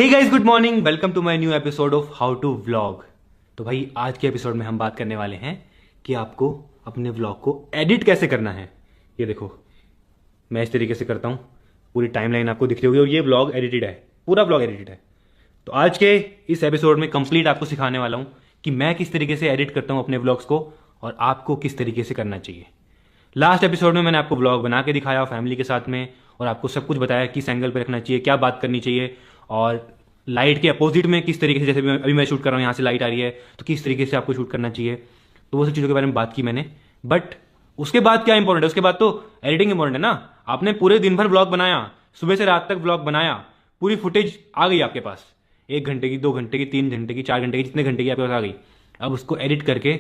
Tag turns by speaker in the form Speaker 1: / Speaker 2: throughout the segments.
Speaker 1: Hey guys, good morning. Welcome to my new episode of how to vlog. तो भाई आज के episode में हम बात करने वाले हैं कि आपको अपने व्लॉग को एडिट कैसे करना है। ये देखो, मैं इस तरीके से करता हूँ, पूरी टाइमलाइन आपको दिख रही होगी और ये व्लॉग एडिटेड है, पूरा व्लॉग एडिटेड है। तो आज के इस एपिसोड में कंप्लीट आपको सिखाने वाला हूँ कि मैं किस तरीके से एडिट करता हूँ अपने व्लॉग्स को और आपको किस तरीके से करना चाहिए। लास्ट एपिसोड में मैंने आपको व्लॉग बना के दिखाया फैमिली के साथ में और आपको सब कुछ बताया किस एंगल पे रखना चाहिए, क्या बात करनी चाहिए और लाइट के अपोजिट में किस तरीके से, जैसे अभी मैं शूट कर रहा हूँ यहाँ से लाइट आ रही है तो किस तरीके से आपको शूट करना चाहिए। तो वो सब चीज़ों के बारे में बात की मैंने। बट उसके बाद क्या इंपॉर्टेंट है, उसके बाद तो एडिटिंग इंपॉर्टेंट है ना। आपने पूरे दिन भर व्लॉग बनाया, सुबह से रात तक व्लॉग बनाया, पूरी फुटेज आ गई आपके पास, 1 घंटे की, 2 घंटे की, 3 घंटे की, 4 घंटे की, जितने घंटे की आपके पास आ गई। अब उसको एडिट करके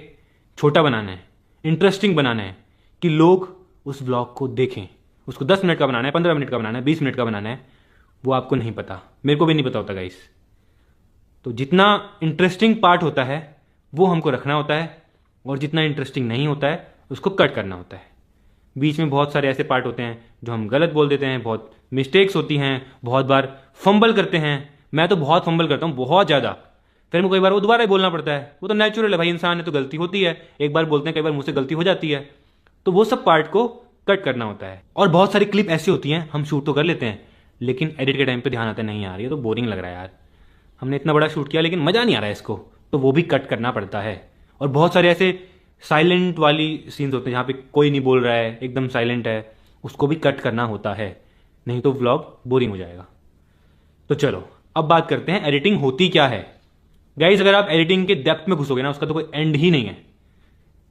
Speaker 1: छोटा बनाना है, इंटरेस्टिंग बनाना है कि लोग उस व्लॉग को देखें। उसको 10 मिनट का बनाना है, 15 मिनट का बनाना है, 20 मिनट का बनाना है, वो आपको नहीं पता, मेरे को भी नहीं पता होता गाइस। तो जितना इंटरेस्टिंग पार्ट होता है वो हमको रखना होता है और जितना इंटरेस्टिंग नहीं होता है उसको कट करना होता है। बीच में बहुत सारे ऐसे पार्ट होते हैं जो हम गलत बोल देते हैं, बहुत मिस्टेक्स होती हैं, बहुत बार फंबल करते हैं। मैं तो बहुत फंबल करता हूँ, बहुत ज़्यादा। फिर मुझे कई बार वो दोबारा ही बोलना पड़ता है, वो तो नेचुरल है भाई, इंसान है तो गलती होती है। एक बार बोलते हैं, कई बार मुझसे गलती हो जाती है, तो वो सब पार्ट को कट करना होता है। और बहुत सारी क्लिप ऐसी होती हैं हम शूट तो कर लेते हैं लेकिन एडिट के टाइम पे ध्यान आता है, नहीं यार ये तो बोरिंग लग रहा है यार, हमने इतना बड़ा शूट किया लेकिन मज़ा नहीं आ रहा है इसको, तो वो भी कट करना पड़ता है। और बहुत सारे ऐसे साइलेंट वाली सीन्स होते हैं जहाँ पे कोई नहीं बोल रहा है, एकदम साइलेंट है, उसको भी कट करना होता है, नहीं तो व्लॉग बोरिंग हो जाएगा। तो चलो अब बात करते हैं एडिटिंग होती क्या है। गाइज, अगर आप एडिटिंग के डेप्थ में घुसोगे ना, उसका तो कोई एंड ही नहीं है।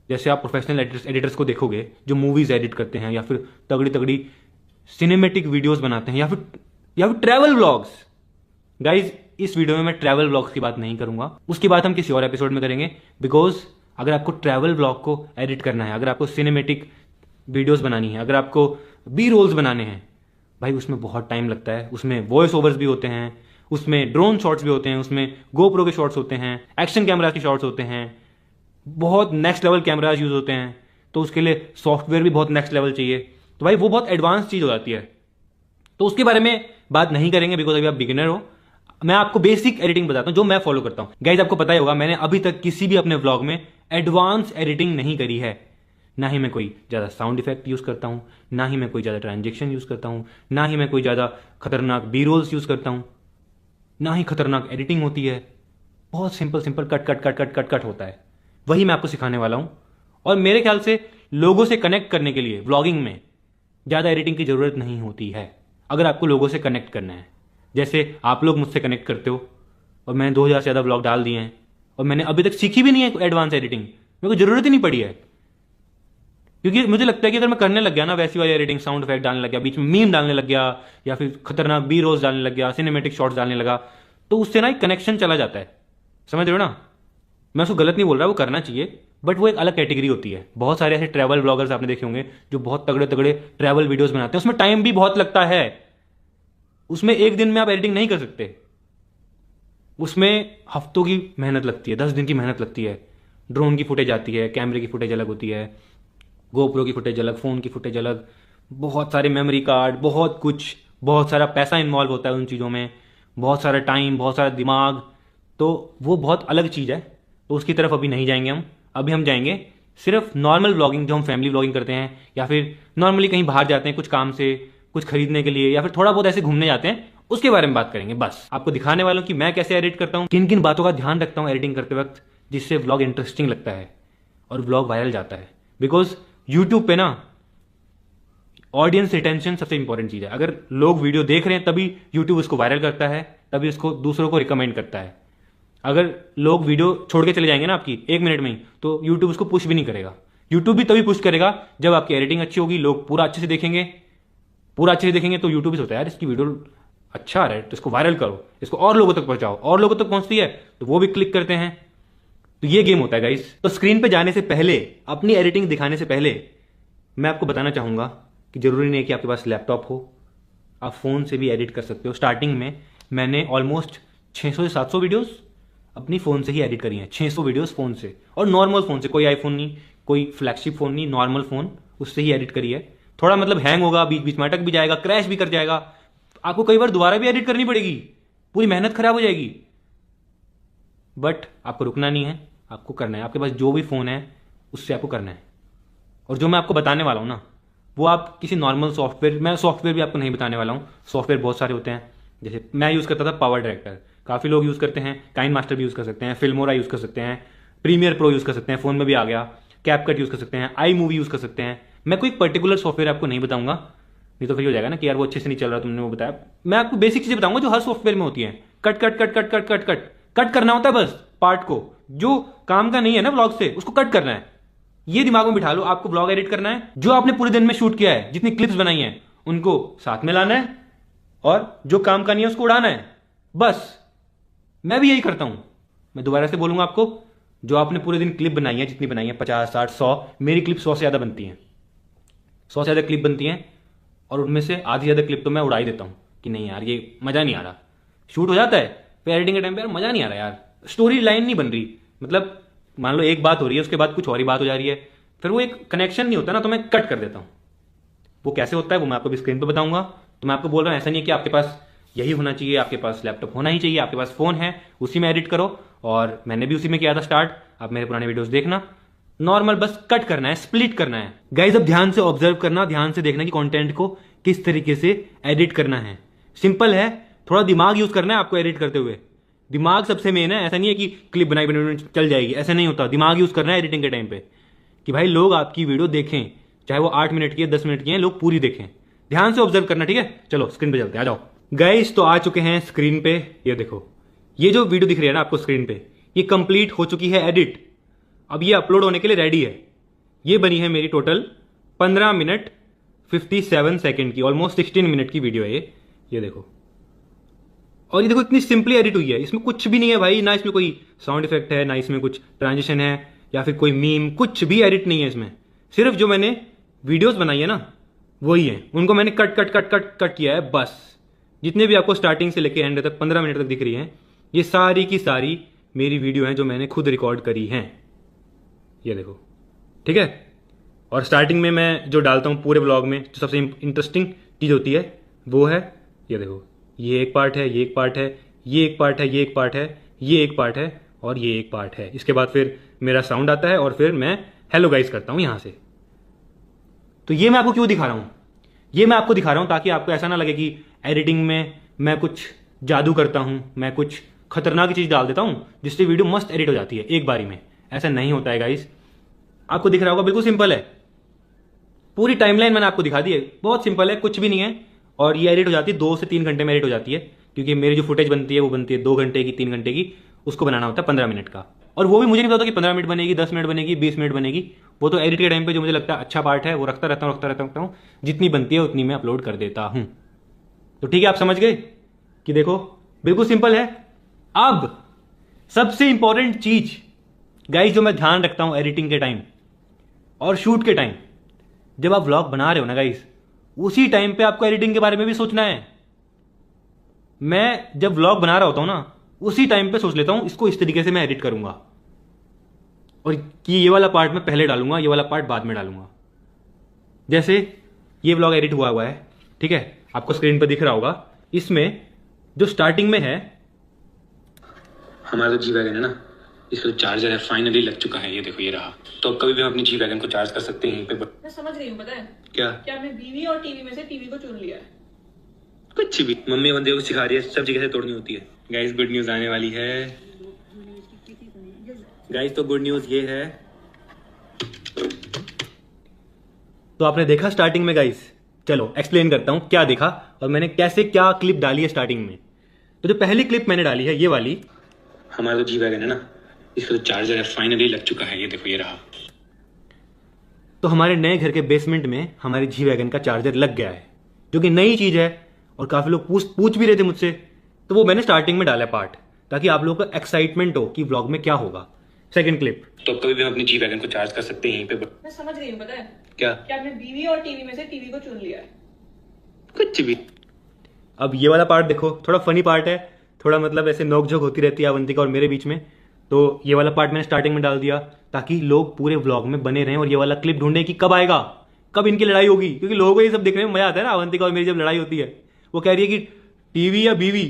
Speaker 1: जैसे आप प्रोफेशनल एडिटर्स को देखोगे जो मूवीज एडिट करते हैं या फिर तगड़ी तगड़ी सिनेमेटिक वीडियोस बनाते हैं या फिर ट्रैवल व्लॉग्स। गाइज, इस वीडियो में मैं ट्रैवल व्लॉग्स की बात नहीं करूंगा, उसकी बात हम किसी और एपिसोड में करेंगे। बिकॉज अगर आपको ट्रैवल व्लॉग को एडिट करना है, अगर आपको सिनेमेटिक वीडियोस बनानी है, अगर आपको बी रोल्स बनाने हैं, भाई उसमें बहुत टाइम लगता है। उसमें वॉइस ओवर्स भी होते हैं, उसमें ड्रोन शॉट्स भी होते हैं, उसमें गोप्रो के शॉट्स होते हैं, एक्शन कैमरा के शॉट्स होते हैं, बहुत नेक्स्ट लेवल कैमराज यूज होते हैं। तो उसके लिए सॉफ्टवेयर भी बहुत नेक्स्ट लेवल चाहिए। तो भाई वो बहुत एडवांस चीज हो जाती है, तो उसके बारे में बात नहीं करेंगे बिकॉज अभी आप बिगिनर हो। मैं आपको बेसिक एडिटिंग बताता हूं जो मैं फॉलो करता हूं। गाइज, आपको पता ही होगा मैंने अभी तक किसी भी अपने व्लॉग में एडवांस एडिटिंग नहीं करी है। ना ही मैं कोई ज्यादा साउंड इफेक्ट यूज करता हूं, ना ही मैं कोई ज्यादा ट्रांजेक्शन यूज करता हूं, ना ही मैं कोई ज्यादा खतरनाक बी रोल्स यूज करता हूं, ना ही खतरनाक एडिटिंग होती है। बहुत simple simple cut cut cut cut cut cut होता है, वही मैं आपको सिखाने वाला हूं। और मेरे ख्याल से लोगों से कनेक्ट करने के लिए व्लॉगिंग में ज्यादा एडिटिंग की जरूरत नहीं होती है, अगर आपको लोगों से कनेक्ट करना है। जैसे आप लोग मुझसे कनेक्ट करते हो और मैंने 2000 से ज़्यादा व्लॉग डाल दिए हैं और मैंने अभी तक सीखी भी नहीं है एडवांस एडिटिंग, मेरे को जरूरत ही नहीं पड़ी है। क्योंकि मुझे लगता है कि अगर मैं करने लग गया ना वैसी वाली एडिटिंग, साउंड इफेक्ट डालने लग गया, बीच में मीम डालने लग गया या फिर खतरनाक बी रोल्स डालने लग गया, सिनेमेटिक शॉट्स डालने लगा, तो उससे ना एक कनेक्शन चला जाता है। समझ रहे हो ना? मैं उसको गलत नहीं बोल रहा, वो करना चाहिए, बट वो एक अलग कैटेगरी होती है। बहुत सारे ऐसे ट्रैवल ब्लॉगर्स आपने देखे होंगे जो बहुत तगड़े तगड़े ट्रैवल वीडियोस बनाते हैं, उसमें टाइम भी बहुत लगता है। उसमें एक दिन में आप एडिटिंग नहीं कर सकते, उसमें हफ्तों की मेहनत लगती है, 10 दिन की मेहनत लगती है। ड्रोन की फुटेज आती है, कैमरे की फुटेज अलग होती है, गोप्रो की फुटेज अलग, फोन की फुटेज अलग, बहुत सारे मेमोरी कार्ड, बहुत कुछ, बहुत सारा पैसा इन्वॉल्व होता है उन चीज़ों में, बहुत सारा टाइम, बहुत सारा दिमाग, तो वो बहुत अलग चीज़ है। तो उसकी तरफ अभी नहीं जाएंगे हम। अभी हम जाएंगे सिर्फ नॉर्मल व्लॉगिंग, जो हम फैमिली व्लॉगिंग करते हैं या फिर नॉर्मली कहीं बाहर जाते हैं कुछ काम से, कुछ खरीदने के लिए या फिर थोड़ा बहुत ऐसे घूमने जाते हैं, उसके बारे में बात करेंगे। बस आपको दिखाने वाला हूं कि मैं कैसे एडिट करता हूं, किन किन बातों का ध्यान रखता हूं एडिटिंग करते वक्त, जिससे व्लॉग इंटरेस्टिंग लगता है और व्लॉग वायरल जाता है। बिकॉज यूट्यूब पे ना ऑडियंस रिटेंशन सबसे इंपॉर्टेंट चीज है। अगर लोग वीडियो देख रहे हैं तभी यूट्यूब उसको वायरल करता है, तभी उसको दूसरों को रिकमेंड करता है। अगर लोग वीडियो छोड़ के चले जाएंगे ना आपकी 1 मिनट में ही, तो यूट्यूब उसको पुश भी नहीं करेगा। यूट्यूब भी तभी पुश करेगा जब आपकी एडिटिंग अच्छी होगी, लोग पूरा अच्छे से देखेंगे, पूरा अच्छे से देखेंगे तो यूट्यूब भी सोचता है यार इसकी वीडियो अच्छा आ रहा है तो इसको वायरल करो, इसको और लोगों तक पहुंचाओ, और लोगों तक पहुंचती है तो वो भी क्लिक करते हैं। तो ये गेम होता है गाइस। तो स्क्रीन पे जाने से पहले, अपनी एडिटिंग दिखाने से पहले मैं आपको बताना चाहूंगा कि जरूरी नहीं है कि आपके पास लैपटॉप हो, आप फोन से भी एडिट कर सकते हो। स्टार्टिंग में मैंने ऑलमोस्ट 600 से 700 वीडियोस अपनी फोन से ही एडिट करी हैं, 600 वीडियोस फोन से, और नॉर्मल फोन से, कोई आईफोन नहीं, कोई फ्लैगशिप फोन नहीं, नॉर्मल फोन, उससे ही एडिट करी है। थोड़ा मतलब हैंग होगा, बीच बीच में अटक भी जाएगा, क्रैश भी कर जाएगा, आपको कई बार दोबारा भी एडिट करनी पड़ेगी, पूरी मेहनत खराब हो जाएगी। बट आपको रुकना नहीं है, आपको करना है। आपके पास जो भी फ़ोन है उससे आपको करना है। और जो मैं आपको बताने वाला हूँ ना, वो आप किसी नॉर्मल सॉफ्टवेयर, मैं सॉफ्टवेयर भी आपको नहीं बताने वाला हूँ। सॉफ्टवेयर बहुत सारे होते हैं, जैसे मैं यूज़ करता था पावर डायरेक्टर, काफ़ी लोग यूज़ करते हैं, काइन मास्टर भी यूज़ कर सकते हैं, फिल्मोरा यूज़ कर सकते हैं, प्रीमियर प्रो यूज़ कर सकते हैं, फ़ोन में भी आ गया, कैपकट यूज़ कर सकते हैं, आई मूवी यूज़ कर सकते हैं। मैं कोई पर्टिकुलर सॉफ्टवेयर आपको नहीं बताऊंगा, नहीं तो फिर हो जाएगा ना कि यार वो अच्छे से नहीं चल रहा, तुमने वो बताया। मैं आपको बेसिक चीज़ें बताऊंगा जो हर सॉफ्टवेयर में होती है। Cut cut cut cut cut cut cut cut करना होता है बस पार्ट को, जो काम का नहीं है ना व्लॉग से, उसको कट करना है। ये दिमाग में बिठा लो, आपको ब्लॉग एडिट करना है, जो आपने पूरे दिन में शूट किया है, जितनी क्लिप्स बनाई हैं, उनको साथ में लाना है, और जो काम का नहीं है उसको उड़ाना है बस। मैं भी यही करता हूं। मैं दोबारा से बोलूंगा आपको, जो आपने पूरे दिन क्लिप बनाई है, जितनी बनाई है 50 60 100, मेरी क्लिप 100 से ज्यादा बनती हैं, 100 से ज्यादा क्लिप बनती हैं, और उनमें से आधी ज्यादा क्लिप तो मैं उड़ा ही देता हूं कि नहीं यार ये मजा नहीं आ रहा। शूट हो जाता है, फिर एडिटिंग के टाइम पे यार मजा नहीं आ रहा, यार स्टोरी लाइन नहीं बन रही, मतलब मान लो एक बात हो रही है, उसके बाद कुछ और ही बात हो जा रही है, फिर वो एक कनेक्शन नहीं होता ना, तो मैं कट कर देता हूं। वो कैसे होता है वो मैं आपको भी स्क्रीन पे बताऊंगा। तो मैं आपको बोल रहा हूं, ऐसा नहीं है कि आपके पास यही होना चाहिए, आपके पास लैपटॉप होना ही चाहिए, आपके पास फोन है उसी में एडिट करो, और मैंने भी उसी में किया था स्टार्ट। आप मेरे पुराने वीडियोस देखना, नॉर्मल बस कट करना है, स्प्लिट करना है गाइज। अब ध्यान से ऑब्जर्व करना, ध्यान से देखना कि कंटेंट को किस तरीके से एडिट करना है। सिंपल है, थोड़ा दिमाग यूज करना है आपको एडिट करते हुए। दिमाग सबसे मेन है, ऐसा नहीं है कि क्लिप बनाई बनाई चल जाएगी, ऐसा नहीं होता। दिमाग यूज करना है एडिटिंग के टाइम पे, कि भाई लोग आपकी वीडियो देखें, चाहे वो 8 मिनट की है 10 मिनट की है, लोग पूरी देखें। ध्यान से ऑब्जर्व करना, ठीक है। चलो स्क्रीन पे चलते हैं, आ जाओ गाइस। तो आ चुके हैं स्क्रीन पे, ये देखो, ये जो वीडियो दिख रही है ना आपको स्क्रीन पे, ये कंप्लीट हो चुकी है एडिट। अब ये अपलोड होने के लिए रेडी है। ये बनी है मेरी टोटल 15 मिनट 57 सेकेंड की, ऑलमोस्ट 16 मिनट की वीडियो है ये देखो। और ये देखो इतनी सिंपली एडिट हुई है, इसमें कुछ भी नहीं है भाई, ना इसमें कोई साउंड इफेक्ट है, ना इसमें कुछ ट्रांजिशन है या फिर कोई मीम, कुछ भी एडिट नहीं है इसमें। सिर्फ जो मैंने वीडियोस बनाई है ना वही है, उनको मैंने cut cut cut cut cut किया है बस। जितने भी आपको स्टार्टिंग से लेके एंड तक 15 मिनट तक दिख रही हैं, ये सारी की सारी मेरी वीडियो हैं जो मैंने खुद रिकॉर्ड करी हैं, ये देखो, ठीक है। और स्टार्टिंग में मैं जो डालता हूँ पूरे ब्लॉग में, जो सबसे इंटरेस्टिंग चीज़ होती है वो है, ये देखो, ये एक पार्ट है, ये एक पार्ट है, ये एक पार्ट है, ये एक पार्ट है, ये एक पार्ट है, और ये एक पार्ट है। इसके बाद फिर मेरा साउंड आता है, और फिर मैं हेलो गाइस करता हूँ यहाँ से। तो ये मैं आपको क्यों दिखा रहा हूँ, ये मैं आपको दिखा रहा हूँ ताकि आपको ऐसा ना लगे कि एडिटिंग में मैं कुछ जादू करता हूँ, मैं कुछ खतरनाक चीज़ डाल देता हूँ जिससे वीडियो मस्त एडिट हो जाती है एक बारी में। ऐसा नहीं होता है गाइस। आपको दिख रहा होगा, बिल्कुल सिंपल है, पूरी टाइमलाइन मैंने आपको दिखा दी है, बहुत सिंपल है, कुछ भी नहीं है। और ये एडिट हो जाती है 2 से 3 घंटे में एडिट हो जाती है, क्योंकि मेरी जो फुटेज बनती है वो बनती है 2 घंटे की, 3 घंटे की, उसको बनाना होता है 15 मिनट का। और वो भी मुझे नहीं पता कि 15 मिनट बनेगी, 10 मिनट बनेगी, 20 मिनट बनेगी, वो तो एडिट के टाइम पे जो मुझे लगता है अच्छा पार्ट है वो रखता रहता हूँ, जितनी बनती है उतनी मैं अपलोड कर देता हूँ। तो ठीक है, आप समझ गए कि देखो बिल्कुल सिंपल है। अब सबसे इंपॉर्टेंट चीज गाइस जो मैं ध्यान रखता हूं एडिटिंग के टाइम और शूट के टाइम, जब आप व्लॉग बना रहे हो ना गाइस, उसी टाइम पे आपको एडिटिंग के बारे में भी सोचना है। मैं जब व्लॉग बना रहा होता हूं ना, उसी टाइम पे सोच लेता हूं इसको इस तरीके से मैं एडिट करूंगा, और कि ये वाला पार्ट मैं पहले डालूंगा, ये वाला पार्ट बाद में डालूंगा। जैसे ये व्लॉग एडिट हुआ है, ठीक है, आपको स्क्रीन पर दिख रहा होगा। इसमें जो स्टार्टिंग में है, हमारा जो जी वैगन है ना, इसका जो चार्जर है फाइनली लग चुका है, ये देखो ये रहा। तो अब कभी भी हम अपनी जी वैगन को चार्ज कर सकते हैं यहीं पे।
Speaker 2: मैं समझ रही हूँ, पता है
Speaker 1: क्या
Speaker 2: आपने बीवी और टीवी में से टीवी को चुन लिया है।
Speaker 1: कुछ भी मम्मी बंदे को सिखा रही है सब्जी कैसे तोड़नी होती है। गाइस गुड न्यूज आने वाली है गाइस, तो गुड न्यूज ये है, तो आपने देखा स्टार्टिंग में गाइस। चलो एक्सप्लेन करता हूं क्या देखा और मैंने कैसे क्या क्लिप डाली है स्टार्टिंग में। तो जो पहली क्लिप मैंने डाली है ये वाली, हमारा जो जी वैगन है ना, इसका जो चार्जर है फाइनली लग चुका है, ये देखो ये रहा। तो हमारे नए घर के बेसमेंट में हमारे जी वैगन का चार्जर लग गया है, जो कि नई चीज है और काफी लोग पूछ भी रहे थे मुझसे। तो वो मैंने स्टार्टिंग में डाला पार्ट, ताकि आप लोगों को एक्साइटमेंट हो कि व्लॉग में क्या होगा। सेकंड क्लिप, तो कभी भी हम अपनी जी वैगन को चार्ज कर सकते हैं यहीं पे।
Speaker 2: मैं समझ रही हूँ, पता है
Speaker 1: क्या
Speaker 2: आपने बीवी और टीवी में से टीवी को चुन लिया है।
Speaker 1: कुछ भी। अब ये वाला पार्ट देखो, थोड़ा फनी पार्ट है, थोड़ा मतलब ऐसे नोकझोंक होती रहती है अवंतिका और मेरे बीच में। तो ये वाला पार्ट मैंने स्टार्टिंग में डाल दिया ताकि लोग पूरे व्लॉग में बने रहें और ये वाला क्लिप ढूंढें कि कब आएगा, कब इनकी लड़ाई होगी। क्योंकि लोगों को ये सब देखने में मजा आता है ना, अवंतिका और मेरी जब लड़ाई होती है, वो कह रही है कि टीवी या बीवी,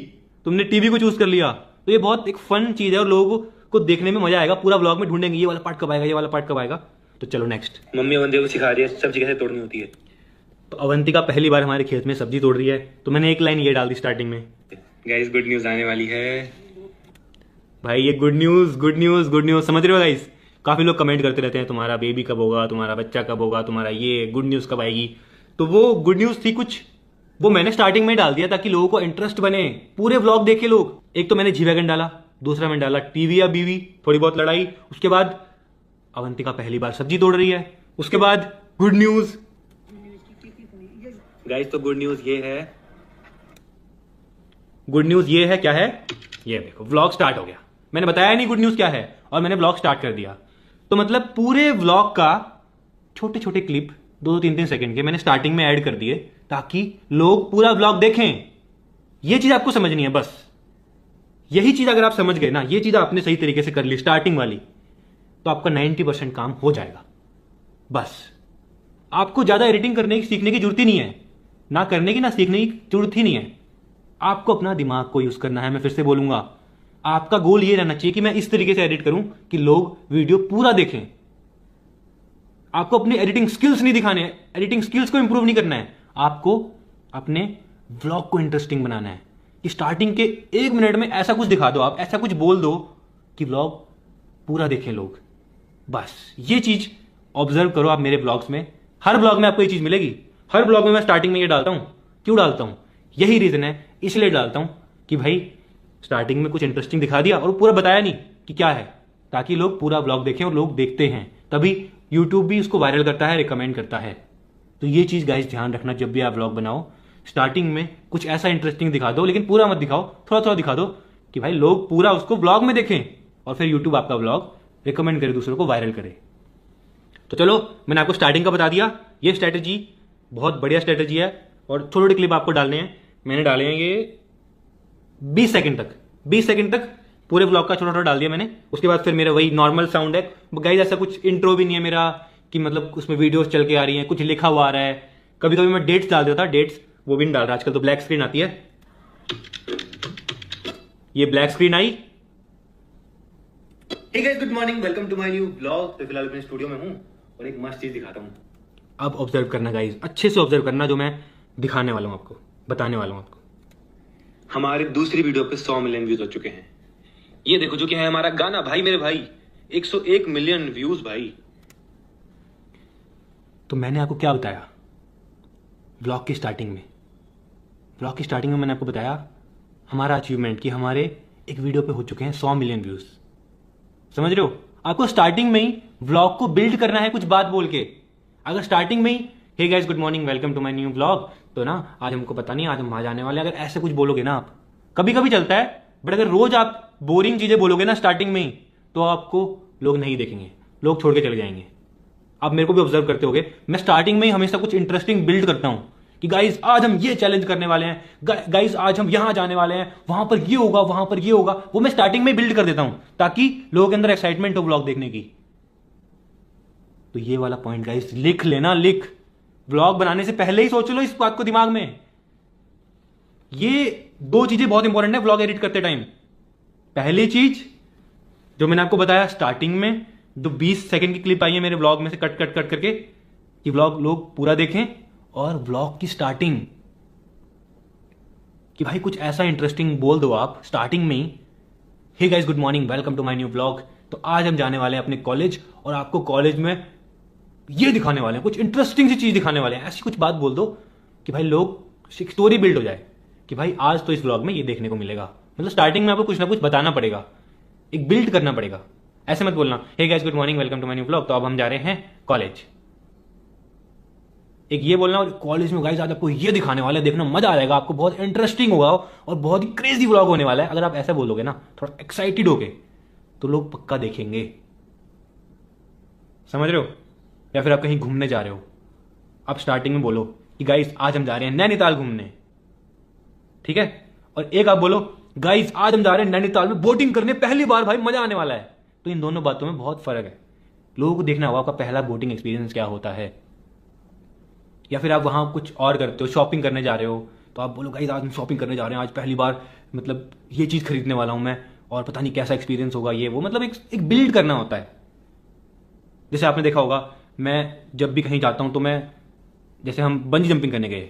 Speaker 1: तुमने टीवी को चूज कर लिया। तो ये बहुत एक फन चीज है और लोगों को देखने में मजा आएगा। पूरा व्लॉग में ढूंढेंगे ये वाला पार्ट कब आएगा, ये वाला पार्ट कब आएगा। तो चलो नेक्स्ट। मम्मी अवंतिका को सिखा रही है सब्जी कैसे तोड़नी होती है। तो अवंतिका पहली बार हमारे खेत में सब्जी तोड़ रही है, तो मैंने एक लाइन ये डाल दी स्टार्टिंग में, गाइस गुड न्यूज आने वाली है। भाई ये good news good news good news, समझ रहे हो गाइस। काफी लोग कमेंट करते रहते हैं तुम्हारा बेबी कब होगा, तुम्हारा बच्चा कब होगा, तुम्हारा ये गुड न्यूज कब आएगी। तो वो गुड न्यूज थी कुछ, वो मैंने स्टार्टिंग में डाल दिया ताकि लोगों को इंटरेस्ट बने, पूरे व्लॉग देखे लोग। एक तो मैंने जी वैगन डाला, दूसरा मैंने डाला टीवी या बीवी, थोड़ी बहुत लड़ाई, उसके बाद अवंतिका पहली बार सब्जी तोड़ रही है, उसके बाद गुड न्यूज। गाइस तो गुड न्यूज ये है, गुड न्यूज ये है, क्या है ये देखो, व्लॉग स्टार्ट हो गया। मैंने बताया नहीं गुड न्यूज क्या है और मैंने व्लॉग स्टार्ट कर दिया। तो मतलब पूरे व्लॉग का छोटे छोटे क्लिप 2-3 सेकंड के मैंने स्टार्टिंग में ऐड कर दिए ताकि लोग पूरा व्लॉग देखें। ये चीज आपको समझनी है बस। यही चीज अगर आप समझ गए ना, ये चीज आपने सही तरीके से कर ली स्टार्टिंग वाली, तो आपका 90% काम हो जाएगा। बस आपको ज्यादा एडिटिंग करने की सीखने की जरूरत ही नहीं है, ना करने की ना सीखने की जरूरत ही नहीं है। आपको अपना दिमाग को यूज करना है। मैं फिर से बोलूंगा, आपका गोल ये रहना चाहिए कि मैं इस तरीके से एडिट करूं कि लोग वीडियो पूरा देखें। आपको अपने एडिटिंग स्किल्स नहीं दिखाने हैं, एडिटिंग स्किल्स को इंप्रूव नहीं करना है, आपको अपने व्लॉग को इंटरेस्टिंग बनाना है। कि स्टार्टिंग के 1 मिनट में ऐसा कुछ दिखा दो, आप ऐसा कुछ बोल दो कि व्लॉग पूरा देखें लोग। बस ये चीज ऑब्जर्व करो आप मेरे ब्लॉग्स में। हर ब्लॉग में आपको ये चीज मिलेगी। हर ब्लॉग में मैं स्टार्टिंग में ये डालता हूं। क्यों डालता हूं? यही रीजन है, इसलिए डालता हूं कि भाई स्टार्टिंग में कुछ इंटरेस्टिंग दिखा दिया और पूरा बताया नहीं कि क्या है, ताकि लोग पूरा ब्लॉग देखें। और लोग देखते हैं तभी यूट्यूब भी उसको वायरल करता है, रिकमेंड करता है। तो ये चीज गाइस ध्यान रखना, जब भी आप ब्लॉग बनाओ स्टार्टिंग में कुछ ऐसा इंटरेस्टिंग दिखा दो, लेकिन पूरा मत दिखाओ, थोड़ा थोड़ा दिखा दो कि भाई लोग पूरा उसको ब्लॉग में देखें और फिर यूट्यूब आपका ब्लॉग रिकमेंड करे, दूसरों को वायरल करे। तो चलो मैंने आपको स्टार्टिंग का बता दिया। ये स्ट्रेटेजी बहुत बढ़िया स्ट्रेटेजी है और छोटे छोटे क्लिप आपको डालने हैं। मैंने डाले हैं ये 20 सेकंड तक, 20 सेकंड तक पूरे ब्लॉग का छोटा छोटा डाल दिया मैंने। उसके बाद फिर मेरा वही नॉर्मल साउंड है गाइस। ऐसा कुछ इंट्रो भी नहीं है मेरा कि मतलब उसमें वीडियोस चल के आ रही हैं, कुछ लिखा हुआ आ रहा है। कभी कभी मैं डेट्स डाल देता, डेट्स वो भी नहीं डाल रहा आजकल, तो ब्लैक स्क्रीन आती है। ये ब्लैक स्क्रीन आई। Hey guys good morning, welcome to my new blog. तो फिलहाल अपने स्टूडियो में हूं और एक मस्त चीज दिखाता हूं। अब ऑब्जर्व करना गाइस, अच्छे से ऑब्जर्व करना जो मैं दिखाने वाला हूं आपको, बताने वाला हूं आपको। हमारे दूसरी वीडियो पे 100 मिलियन व्यूज हो चुके हैं। ये देखो जो कि है हमारा गाना भाई मेरे भाई, 101 मिलियन व्यूज भाई। तो मैंने आपको क्या बताया ब्लॉग की स्टार्टिंग में? ब्लॉग की स्टार्टिंग में मैंने आपको बताया हमारा अचीवमेंट कि हमारे एक वीडियो पे हो चुके हैं 100 मिलियन व्यूज। समझ रहे हो? आपको स्टार्टिंग में ही व्लॉग को बिल्ड करना है कुछ बात बोल के। अगर स्टार्टिंग में ही hey guys good morning welcome to my new blog, तो ना आज हमको पता नहीं आज हम वहां जाने वाले हैं, अगर ऐसे कुछ बोलोगे ना आप, कभी कभी चलता है, बट अगर रोज आप बोरिंग चीजें बोलोगे ना स्टार्टिंग में ही, तो आपको लोग नहीं देखेंगे, लोग छोड़ के चले जाएंगे। आप मेरे को भी ऑब्जर्व करते होगे, मैं स्टार्टिंग में ही हमेशा कुछ इंटरेस्टिंग बिल्ड करता हूं कि गाइस आज हम ये चैलेंज करने वाले हैं, गाइस आज हम यहां जाने वाले हैं, वहां पर ये होगा, वहां पर ये होगा। वो मैं स्टार्टिंग में बिल्ड कर देता हूं ताकि लोगों के अंदर एक्साइटमेंट हो ब्लॉग देखने की। तो ये वाला पॉइंट गाइस लिख लेना, लिख। ब्लॉग बनाने से पहले ही सोच लो इस बात को दिमाग में। ये 2 चीजें बहुत इंपॉर्टेंट है ब्लॉग एडिट करते टाइम। पहली चीज जो मैंने आपको बताया स्टार्टिंग में, जो 20 सेकंड की क्लिप आई है मेरे ब्लॉग में से कट कट कट करके, कि ब्लॉग लोग पूरा देखें। और ब्लॉग की स्टार्टिंग कि भाई कुछ ऐसा इंटरेस्टिंग बोल दो आप स्टार्टिंग में ही, hey guys good morning welcome to my new blog, तो आज हम जाने वाले हैं अपने कॉलेज और आपको कॉलेज में ये दिखाने वाले हैं, कुछ इंटरेस्टिंग सी चीज दिखाने वाले हैं। ऐसी कुछ बात बोल दो कि भाई लोग स्टोरी बिल्ड हो जाए कि भाई आज तो इस ब्लॉग में ये देखने को मिलेगा। मतलब स्टार्टिंग में आपको कुछ ना कुछ बताना पड़ेगा, एक बिल्ड करना पड़ेगा। ऐसे मत बोलना hey guys good morning welcome to my new blog, तो अब हम जा रहे हैं कॉलेज। एक ये बोलना, और कॉलेज में गाइस आज आपको ये दिखाने वाले हैं, देखना मजा आ जाएगा, आपको बहुत इंटरेस्टिंग होगा और बहुत ही क्रेजी व्लॉग होने वाला है। अगर आप ऐसा बोलोगे ना थोड़ा एक्साइटेड होके, तो लोग पक्का देखेंगे। समझ रहे हो? या फिर आप कहीं घूमने जा रहे हो, आप स्टार्टिंग में बोलो कि गाइस आज हम जा रहे हैं नैनीताल घूमने, ठीक है? और एक आप बोलो गाइस आज हम जा रहे हैं नैनीताल में बोटिंग करने, पहली बार भाई मजा आने वाला है। तो इन दोनों बातों में बहुत फर्क है। लोगों को देखना होगा आपका पहला बोटिंग एक्सपीरियंस क्या होता है। या फिर आप वहां कुछ और करते हो, शॉपिंग करने जा रहे हो, तो आप बोलो गाइस आज हम शॉपिंग करने जा रहे हैं, आज पहली बार मतलब ये चीज़ खरीदने वाला हूँ मैं और पता नहीं कैसा एक्सपीरियंस होगा ये वो, मतलब एक बिल्ड करना होता है। जैसे आपने देखा होगा, मैं जब भी कहीं जाता हूँ तो मैं, जैसे हम बंजी जंपिंग करने गए,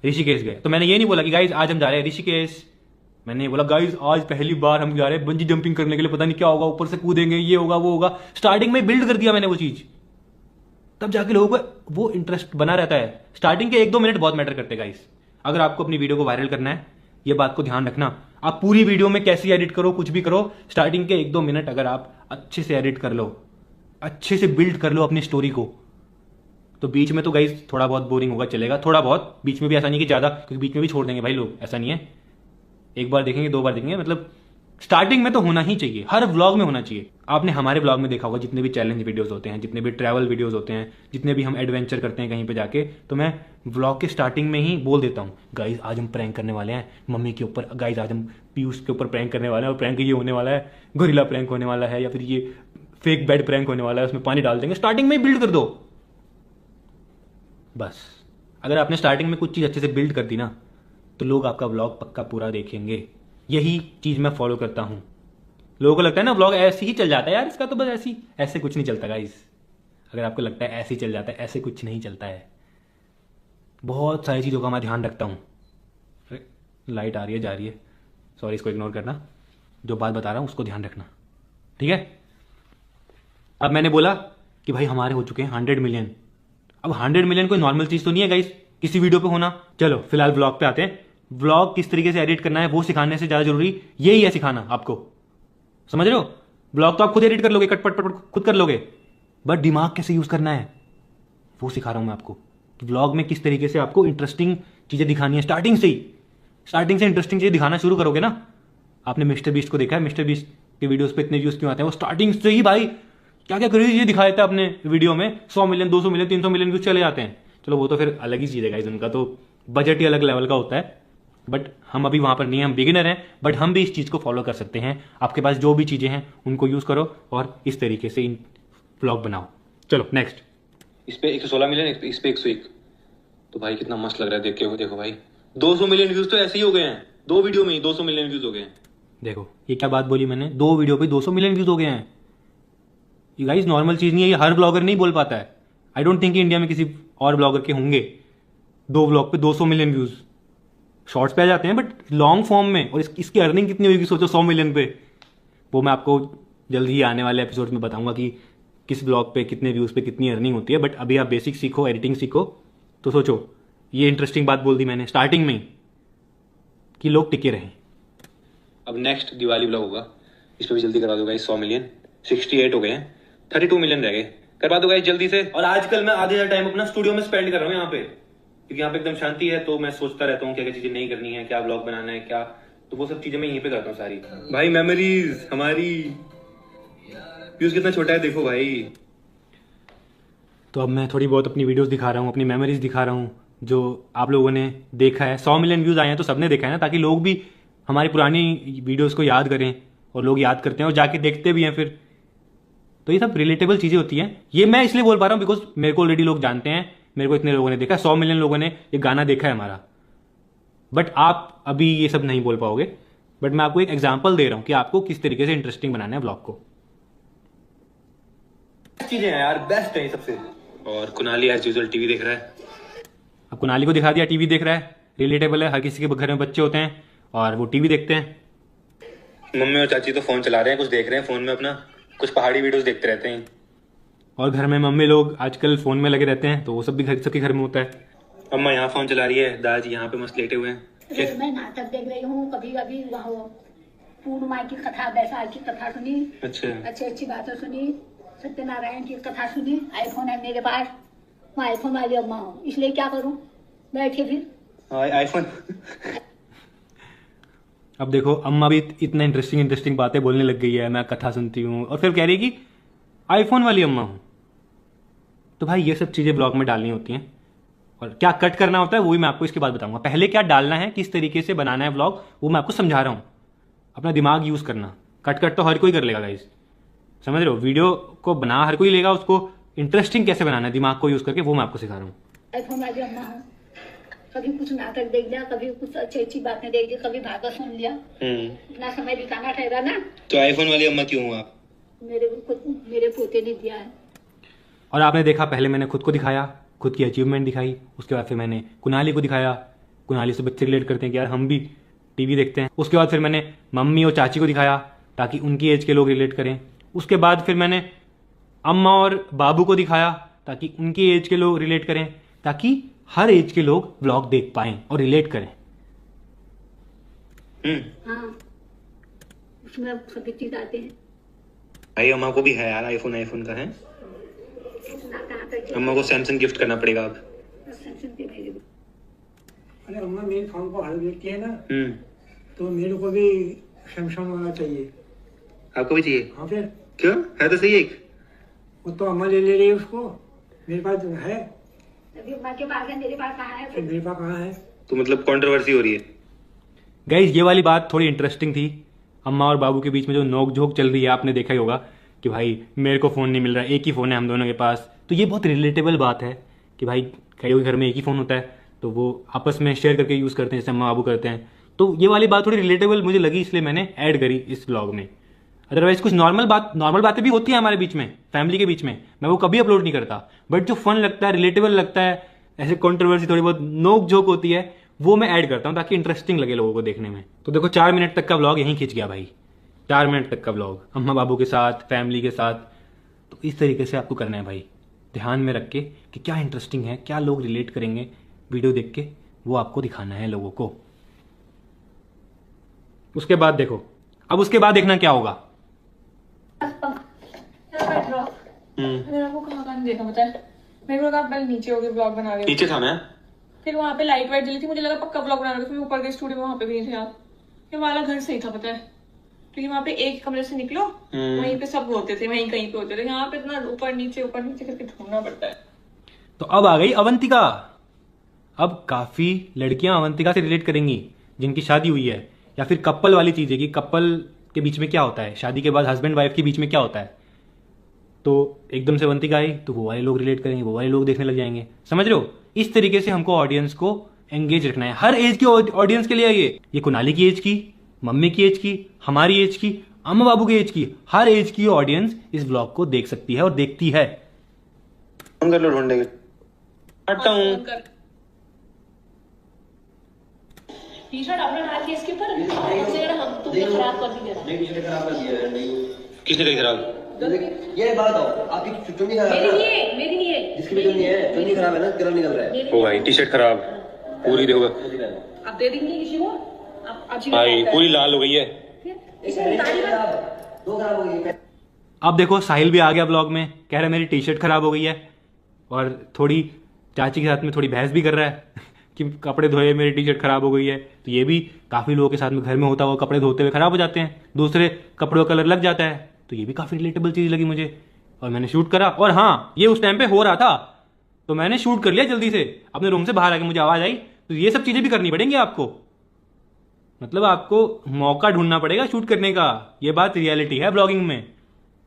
Speaker 1: ऋषिकेश गए, तो मैंने ये नहीं बोला कि गाइज आज हम जा रहे हैं ऋषिकेश, मैंने ये बोला गाइज आज पहली बार हम जा रहे हैं बंजी जंपिंग करने के लिए, पता नहीं क्या होगा, ऊपर से कूदेंगे, ये होगा वो होगा। स्टार्टिंग में बिल्ड कर दिया मैंने वो चीज़, तब जाके लोगों को वो इंटरेस्ट बना रहता है। स्टार्टिंग के 1-2 मिनट बहुत मैटर करते हैं गाइस। अगर आपको अपनी वीडियो को वायरल करना है, ये बात को ध्यान रखना, आप पूरी वीडियो में कैसी एडिट करो, कुछ भी करो, स्टार्टिंग के 1-2 मिनट अगर आप अच्छे से एडिट कर लो, अच्छे से बिल्ड कर लो अपनी स्टोरी को, तो बीच में तो गाइस थोड़ा बहुत बोरिंग होगा, चलेगा थोड़ा बहुत, बीच में भी ऐसा नहीं कि ज़्यादा, क्योंकि बीच में भी छोड़ देंगे भाई लोग, ऐसा नहीं है। एक बार देखेंगे, 2 बार देखेंगे, मतलब स्टार्टिंग में तो होना ही चाहिए, हर व्लॉग में होना चाहिए। आपने हमारे व्लॉग में देखा होगा, जितने भी चैलेंज वीडियोस होते हैं, जितने भी ट्रैवल वीडियोस होते हैं, जितने भी हम एडवेंचर करते हैं कहीं पे जाके, तो मैं व्लॉग के स्टार्टिंग में ही बोल देता हूँ गाइज आज हम प्रैंक करने वाले हैं मम्मी के ऊपर, गाइज आज हम पीयूष के ऊपर प्रैंक करने वाले हैं, और प्रैंक ये होने वाला है, गोरिल्ला प्रैंक होने वाला है, या फिर ये फेक बेड प्रैंक होने वाला है, उसमें पानी डाल देंगे। स्टार्टिंग में ही बिल्ड कर दो बस। अगर आपने स्टार्टिंग में कुछ चीज़ अच्छे से बिल्ड कर दी ना, तो लोग आपका व्लॉग पक्का पूरा देखेंगे। यही चीज़ मैं फॉलो करता हूँ। लोगों को लगता है ना व्लॉग ऐसे ही चल जाता है यार, इसका तो बस ऐसे कुछ नहीं चलता गाइस। अगर आपको लगता है ऐसे ही चल जाता है, ऐसे कुछ नहीं चलता है। बहुत सारी चीज़ों का मैं ध्यान रखता हूँ। लाइट आ रही है, जा रही है, सॉरी, इसको इग्नोर करना। जो बात बता रहा हूँ उसको ध्यान रखना, ठीक है। अब मैंने बोला कि भाई हमारे हो चुके हैं 100 मिलियन। अब 100 मिलियन कोई नॉर्मल चीज़ तो नहीं है गाइस किसी वीडियो पे होना। चलो फिलहाल व्लॉग पे आते हैं। व्लॉग किस तरीके से एडिट करना है वो सिखाने से ज़्यादा जरूरी यही है सिखाना आपको, समझ रहे हो। ब्लॉग तो आप खुद एडिट कर लोगे, कट पट पट खुद कर लोगे, बट दिमाग कैसे यूज करना है वो सिखा रहा हूं मैं आपको। कि ब्लॉग में किस तरीके से आपको इंटरेस्टिंग चीजें दिखानी है। स्टार्टिंग से इंटरेस्टिंग चीजें दिखाना शुरू करोगे ना। आपने मिस्टर बीस्ट को देखा है, मिस्टर बीस्ट के वीडियोस पे इतने व्यूज क्यों आते हैं? वो स्टार्टिंग से ही भाई क्या क्या क्रेजी चीजें दिखा देता है अपने वीडियो में। 100 मिलियन, 200 मिलियन, 300 मिलियन व्यूज चले जाते हैं। चलो वो तो फिर अलग ही चीज है गाइस, उनका तो बजट ही अलग लेवल का होता है। बट हम अभी वहां पर नहीं है, हम बिगिनर हैं, बट हम भी इस चीज को फॉलो कर सकते हैं। आपके पास जो भी चीजें हैं उनको यूज करो और इस तरीके से इन व्लॉग बनाओ। चलो नेक्स्ट।
Speaker 3: इस पे 116 मिलियन, इस पे 101। तो भाई कितना मस्त लग रहा है देख के। देखो भाई 200 मिलियन व्यूज तो ऐसे ही हो गए हैं, 2 वीडियो में ही 200 मिलियन व्यूज हो गए हैं।
Speaker 1: देखो ये क्या बात बोली मैंने, 2 वीडियो पे 200 मिलियन व्यूज हो गए हैं। ये गाइस नॉर्मल चीज नहीं है, ये हर ब्लॉगर नहीं बोल पाता है। आई डोंट थिंक इंडिया में किसी और ब्लॉगर के होंगे 2 व्लॉग पे 200 मिलियन व्यूज। शॉर्ट्स पे आ जाते हैं बट लॉन्ग फॉर्म में। और इसकी अर्निंग कितनी होगी सोचो 100 मिलियन पे। वो मैं आपको जल्द ही आने वाले एपिसोड में बताऊंगा कि किस ब्लॉग पे कितने व्यूज पे कितनी अर्निंग होती है। बट अभी आप बेसिक सीखो, एडिटिंग सीखो। तो सोचो ये इंटरेस्टिंग बात बोल दी मैंने स्टार्टिंग में कि लोग टिके रहें।
Speaker 3: अब नेक्स्ट दिवाली ब्लॉग होगा, इस पे भी जल्दी करा दो गाइस। 100 मिलियन 68 हो गए हैं, 32 मिलियन रह गए, करवा दो गाइस जल्दी से। और आजकल मैं आधे टाइम अपना स्टूडियो में स्पेंड कर रहा हूँ यहाँ पे, क्योंकि यहाँ पे एकदम शांति है। तो मैं सोचता रहता हूँ क्या क्या चीजें नहीं करनी है, क्या ब्लॉग बनाना है, क्या, तो वो सब चीजें मैं यहीं पे करता हूँ सारी। भाई मेमोरीज हमारी, व्यूज कितना छोटा है देखो भाई।
Speaker 1: तो अब मैं थोड़ी बहुत अपनी वीडियोस दिखा रहा हूँ, अपनी मेमोरीज दिखा रहा हूँ जो आप लोगों ने देखा है। 100 मिलियन व्यूज आए हैं तो सबने देखा है ना, ताकि लोग भी हमारी पुरानी वीडियोस को याद करें। और लोग याद करते हैं और जाके देखते भी हैं फिर। तो ये सब रिलेटेबल चीजें होती हैं। ये मैं इसलिए बोल पा रहा हूँ बिकॉज मेरे को ऑलरेडी लोग जानते हैं, मेरे को इतने लोगों ने देखा, 100 मिलियन लोगों ने ये गाना देखा है हमारा। बट आप अभी ये सब नहीं बोल पाओगे। बट मैं आपको एक एग्जांपल दे रहा हूं कि आपको किस तरीके से इंटरेस्टिंग बनाना है ब्लॉग को।
Speaker 3: चीजें हैं यार, बेस्ट है सबसे। और कुनाली एज यूजुअल टीवी देख रहा है।
Speaker 1: अब कुनाली को दिखा दिया, टीवी देख रहा है। रिलेटेबल है, हर किसी के घर में बच्चे होते हैं और वो टीवी देखते हैं।
Speaker 3: मम्मी और चाची तो फोन चला रहे हैं, कुछ देख रहे हैं फोन में अपना, कुछ पहाड़ी वीडियोस देखते रहते हैं।
Speaker 1: और घर में मम्मी लोग आजकल फोन में लगे रहते हैं, तो वो सब भी सबके घर में होता है।
Speaker 3: अम्मा यहाँ फोन चला रही है, दादाजी यहाँ पे मस्त लेटे हुए हैं।
Speaker 4: मैं नाटक देख रही हूँ, कभी कभी वहाँ पूर्णिमा की कथा, बैसाख की कथा सुनी,
Speaker 3: अच्छा,
Speaker 4: अच्छी बातें सुनी, सत्यनारायण की कथा सुनी। आईफोन है मेरे पास, मैं आईफोन वाली अम्मा हूँ, इसलिए क्या करूँ, बैठे फिर
Speaker 3: आईफोन।
Speaker 1: अब देखो अम्मा भी इतना इंटरेस्टिंग बातें बोलने लग गई है। मैं कथा सुनती हूँ और फिर कह रही कि आईफोन वाली अम्मा हूँ। तो भाई ये सब चीजें ब्लॉग में डालनी होती हैं। और क्या कट करना होता है वो भी मैं आपको इसके बाद बताऊंगा। पहले क्या डालना है, किस तरीके से बनाना है ब्लॉग, वो मैं आपको समझा रहा हूँ। अपना दिमाग यूज करना। कट तो हर कोई कर लेगा गाइस, समझ रहे हो। वीडियो को बना हर कोई लेगा, उसको इंटरेस्टिंग कैसे बनाना है दिमाग को यूज करके, वो मैं आपको सिखा रहा हूँ।
Speaker 4: आईफोन वाली अम्मा हूँ, कभी कुछ नाटक देख लिया, कभी कुछ अच्छी अच्छी बातें देख ली, कभी भागवत सुन लिया। अपना समय बिताना ठहरा ना।
Speaker 3: तो आईफोन वाली अम्मा क्यों हो आप?
Speaker 4: मेरे पोते ने दिया है।
Speaker 1: और आपने देखा, पहले मैंने खुद को दिखाया, खुद की अचीवमेंट दिखाई, उसके बाद फिर मैंने कुनाली को दिखाया। कुनाली से बच्चे रिलेट करते हैं कि यार हम भी टीवी देखते हैं। उसके बाद फिर मैंने मम्मी और चाची को दिखाया ताकि उनकी एज के लोग रिलेट करें। उसके बाद फिर मैंने अम्मा और बाबू को दिखाया ताकि उनकी एज के लोग रिलेट करें, ताकि हर एज के लोग व्लॉग देख पाएं और रिलेट करें।
Speaker 4: हाँ, उसमें सभी चीज आते हैं।
Speaker 3: भाई अम्मा को भी है यार आईफोन का है।
Speaker 4: कहाँ तक
Speaker 3: अम्मा को सैमसंग गिफ्ट करना पड़ेगा अब।
Speaker 5: अरे अम्मा मेरे फोन को हर देखती है ना, तो मेरे को भी सैमसंग वाला चाहिए।
Speaker 3: आपको भी चाहिए?
Speaker 5: हाँ फिर
Speaker 3: क्यों, है तो सही एक।
Speaker 5: वो तो अम्मा ले रही है उसको, मेरे पास तो है।
Speaker 4: अभी माँ के पास है, मेरे पास कहाँ है?
Speaker 5: फिर मेरे पास कहाँ है?
Speaker 3: तो मतलब कंट्रोवर्सी हो रही है।
Speaker 1: गाइज ये वाली बात थोड़ी इंटरेस्टिंग थी। अम्मा और बाबू के बीच में जो नोक झोंक चल रही है, आपने देखा ही होगा कि भाई मेरे को फ़ोन नहीं मिल रहा है, एक ही फ़ोन है हम दोनों के पास। तो ये बहुत रिलेटेबल बात है कि भाई कईयों के घर में एक ही फ़ोन होता है, तो वो आपस में शेयर करके यूज़ करते हैं, जैसे अम्मा बाबू करते हैं। तो ये वाली बात थोड़ी रिलेटेबल मुझे लगी, इसलिए मैंने ऐड करी इस ब्लॉग में। अदरवाइज कुछ नॉर्मल बातें भी होती हैं हमारे बीच में, फैमिली के बीच में, मैं वो कभी अपलोड नहीं करता। बट जो फन लगता है, रिलेटेबल लगता है, ऐसे कंट्रोवर्सी थोड़ी बहुत नोक झोंक होती है, वो मैं ऐड करता हूँ ताकि इंटरेस्टिंग लगे लोगों को देखने में। तो देखो 4 मिनट तक का व्लॉग यहीं खिंच गया भाई, 4 मिनट तक का व्लॉग अम्मा बाबू के साथ, फैमिली के साथ। तो इस तरीके से आपको करना है भाई, ध्यान में रख के कि क्या इंटरेस्टिंग है, क्या लोग रिलेट करेंगे वीडियो देख के, वो आपको दिखाना है लोगों को। उसके बाद देखो, अब उसके बाद देखना क्या होगा।
Speaker 2: बैठ रहो। मेरा को कहाँ देखा पता है? मेरे को लगा आप पहले नीचे हो गए ब्लॉग बना रहे हो।
Speaker 3: नीचे था मैं।
Speaker 2: फिर वहाँ पे लाइट वाइट जली थी, मुझे लगा पक्का ब्लॉग बना रहे हो। फिर ऊपर गए स्टूडियो में, वहाँ पे भी नहीं थे आप। ये वाला घर सही था पता है, क्योंकि वहाँ पे एक कमरे से निकलो, वहीं पे सब होते थे, वहीं कहीं पे होते थे। यहाँ पे इतना ऊपर नीचे करके ढूंढना पड़ता है।
Speaker 1: तो अब आ गई अवंतिका। अब काफी लड़कियां अवंतिका से रिलेट करेंगी जिनकी शादी हुई है, या फिर कपल वाली चीज है कि कपल के बीच में क्या होता है, शादी के बाद हस्बैंड वाइफ के बीच में क्या होता है। तो एकदम से अवंतिका आई तो वो वाले लोग रिलेट करेंगे, वो वाले लोग देखने लग जाएंगे। समझ रहे हो? इस तरीके से हमको ऑडियंस को एंगेज रखना है, हर एज के ऑडियंस के लिए। ये कुनाली की एज की, मम्मी की एज की, हमारी एज की, अम्मा बाबू की एज की, हर एज की ऑडियंस इस ब्लॉग को देख सकती है और देखती है।
Speaker 3: फोन कर लो, ढूंढेंगे। हटता हूँ।
Speaker 2: टी शर्ट अपना डाल के इसके ऊपर हम तुमने खराब कर दिया।
Speaker 3: किसने कही खराब?
Speaker 6: ये बात बताओ, आपकी चुन्नी खराब
Speaker 2: मेरी
Speaker 6: है?
Speaker 2: नहीं है, मेरी नहीं है।
Speaker 6: जिसकी भी चुन्नी है, चुन्नी खराब है ना, कलर निकल रहा है।
Speaker 3: ओ भाई टी शर्ट खराब पूरी, देखो
Speaker 2: आप दे देंगे किसी को? आप
Speaker 3: भाई पूरी लाल हो गई है।
Speaker 6: दो खराब हो गई।
Speaker 1: अब देखो साहिल भी आ गया ब्लॉग में, कह रहा है मेरी टी शर्ट खराब हो गई है, और थोड़ी चाची के साथ में थोड़ी बहस भी कर रहा है कि कपड़े धोए मेरी टी शर्ट खराब हो गई है। तो ये भी काफी लोगों के साथ में घर में होता हुआ, कपड़े धोते हुए खराब हो जाते हैं, दूसरे कपड़ों का कलर लग जाता है। तो ये भी काफी रिलेटेबल चीज लगी मुझे और मैंने शूट करा। और हाँ, ये उस टाइम पे हो रहा था तो मैंने शूट कर लिया जल्दी से, अपने रूम से बाहर आके मुझे आवाज आई। तो ये सब चीजें भी करनी पड़ेंगी आपको, मतलब आपको मौका ढूंढना पड़ेगा शूट करने का। ये बात रियलिटी है ब्लॉगिंग में।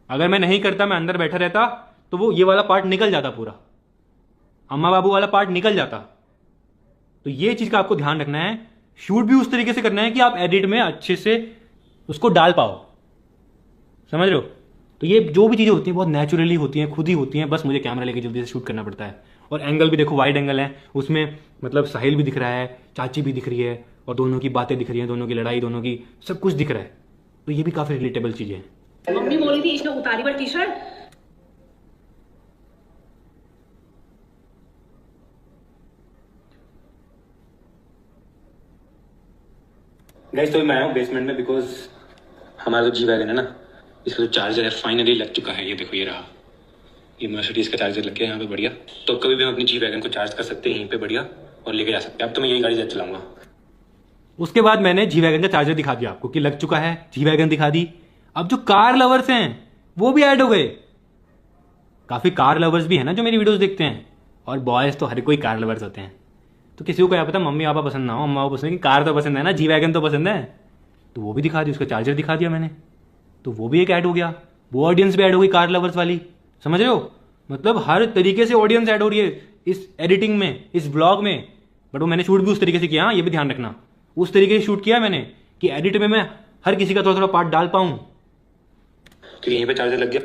Speaker 1: अगर मैं नहीं करता, मैं अंदर बैठा रहता, तो वो ये वाला पार्ट निकल जाता, पूरा अम्मा बाबू वाला पार्ट निकल जाता। तो ये चीज का आपको ध्यान रखना है। शूट भी उस तरीके से करना है कि आप एडिट में अच्छे से उसको डाल पाओ। समझ रहे हो? तो ये जो भी चीजें होती हैं बहुत नेचुरली होती हैं, खुद ही होती हैं, बस मुझे कैमरा लेके जल्दी से शूट करना पड़ता है। और एंगल भी देखो, वाइड एंगल है, उसमें मतलब साहिल भी दिख रहा है, चाची भी दिख रही है, और दोनों की बातें दिख रही हैं, दोनों की लड़ाई, दोनों की सब कुछ दिख रहा है। तो ये भी काफी रिलेटेबल चीजें हैं।
Speaker 2: मम्मी बोली थी इसने उतारी पर टी शर्ट।
Speaker 3: गाइस तो मैं आया हूँ बेसमेंट में, बिकॉज हमारा जो जी वैगन है ना, इसका जो चार्जर है फाइनली लग चुका है। ये देखो, ये रहा, ये मर्सिडीज का चार्जर लग गया यहाँ पे, बढ़िया। तो कभी भी हम अपनी जी वैगन को चार्ज कर सकते हैं यहीं पे, बढ़िया, और लेके जा सकते हैं। अब तो मैं यही गाड़ी ज्यादा चलाऊंगा।
Speaker 1: उसके बाद मैंने जी वैगन का चार्जर दिखा दिया आपको कि लग चुका है, जी वैगन दिखा दी। अब जो कार लवर्स हैं वो भी ऐड हो गए। काफी कार लवर्स भी है ना जो मेरी वीडियोस देखते हैं, और बॉयज तो हर कोई कार लवर्स होते हैं। तो किसी को क्या पता मम्मी पापा पसंद ना हो, अम्मा पापा पसंद है, कार तो पसंद है ना, जी वैगन तो पसंद है। तो वो भी दिखा दी, उसका चार्जर दिखा दिया मैंने, तो वो भी एक ऐड हो गया। वो ऑडियंस भी ऐड हो गई कार लवर्स वाली। समझ रहे हो? मतलब हर तरीके से ऑडियंस ऐड हो रही है इस एडिटिंग में, इस ब्लॉग में। बट वो मैंने शूट भी उस तरीके से किया, हाँ, ये भी ध्यान रखना, उस तरीके से शूट किया मैंने कि एडिट में मैं हर किसी का थोड़ा थोड़ा पार्ट डाल पाऊं।
Speaker 3: क्योंकि यहीं पे चार्जर लग गया।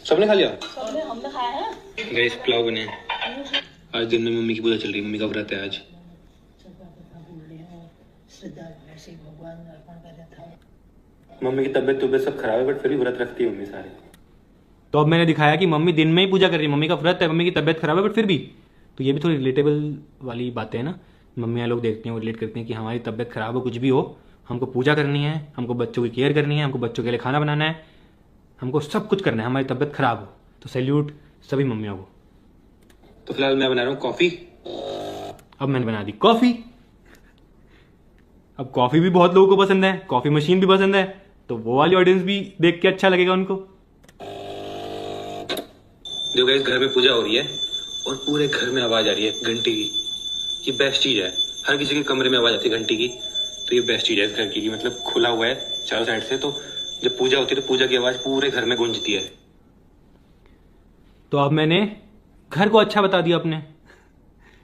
Speaker 3: सबने खा लिया।
Speaker 2: हमने खाया है।
Speaker 3: गाइस पुलाव बने हैं। आज दिन में मम्मी की पूजा चल रही है, मम्मी का व्रत है आज। मम्मी की तबीयत सब खराब है, बट फिर भी व्रत रखती है मम्मी सारे।
Speaker 1: तो अब मैंने दिखाया कि मम्मी दिन में ही पूजा कर रही है, मम्मी का व्रत है, मम्मी की तबीयत खराब है, बट फिर भी। तो ये भी थोड़ी रिलेटेबल वाली बातें हैं ना, मम्मियाँ लोग देखती हैं, वो रिलेट करती हैं कि हमारी तबीयत खराब हो, कुछ भी हो, हमको पूजा करनी है, हमको बच्चों की केयर करनी है, हमको बच्चों के लिए खाना बनाना है, हमको सब कुछ करना है, हमारी तबीयत खराब हो। तो सैल्यूट सभी मम्मियों को।
Speaker 3: तो फिलहाल मैं बना रहा हूँ कॉफी।
Speaker 1: अब मैंने बना दी कॉफी। अब कॉफी भी बहुत लोगों को पसंद है, कॉफी मशीन भी पसंद है, तो वो वाली ऑडियंस भी देख के अच्छा लगेगा उनको।
Speaker 3: देखो गाइस, घर में पूजा हो रही है और पूरे घर में आवाज आ रही है घंटी की। ये बेस्ट चीज है, हर किसी के कमरे में आवाज आती है घंटी की, तो ये बेस्ट चीज है इस घर की, मतलब खुला हुआ है चारों साइड से, तो जब पूजा होती है तो पूजा की आवाज पूरे घर में गूंजती है।
Speaker 1: तो अब मैंने घर को अच्छा बता दिया अपने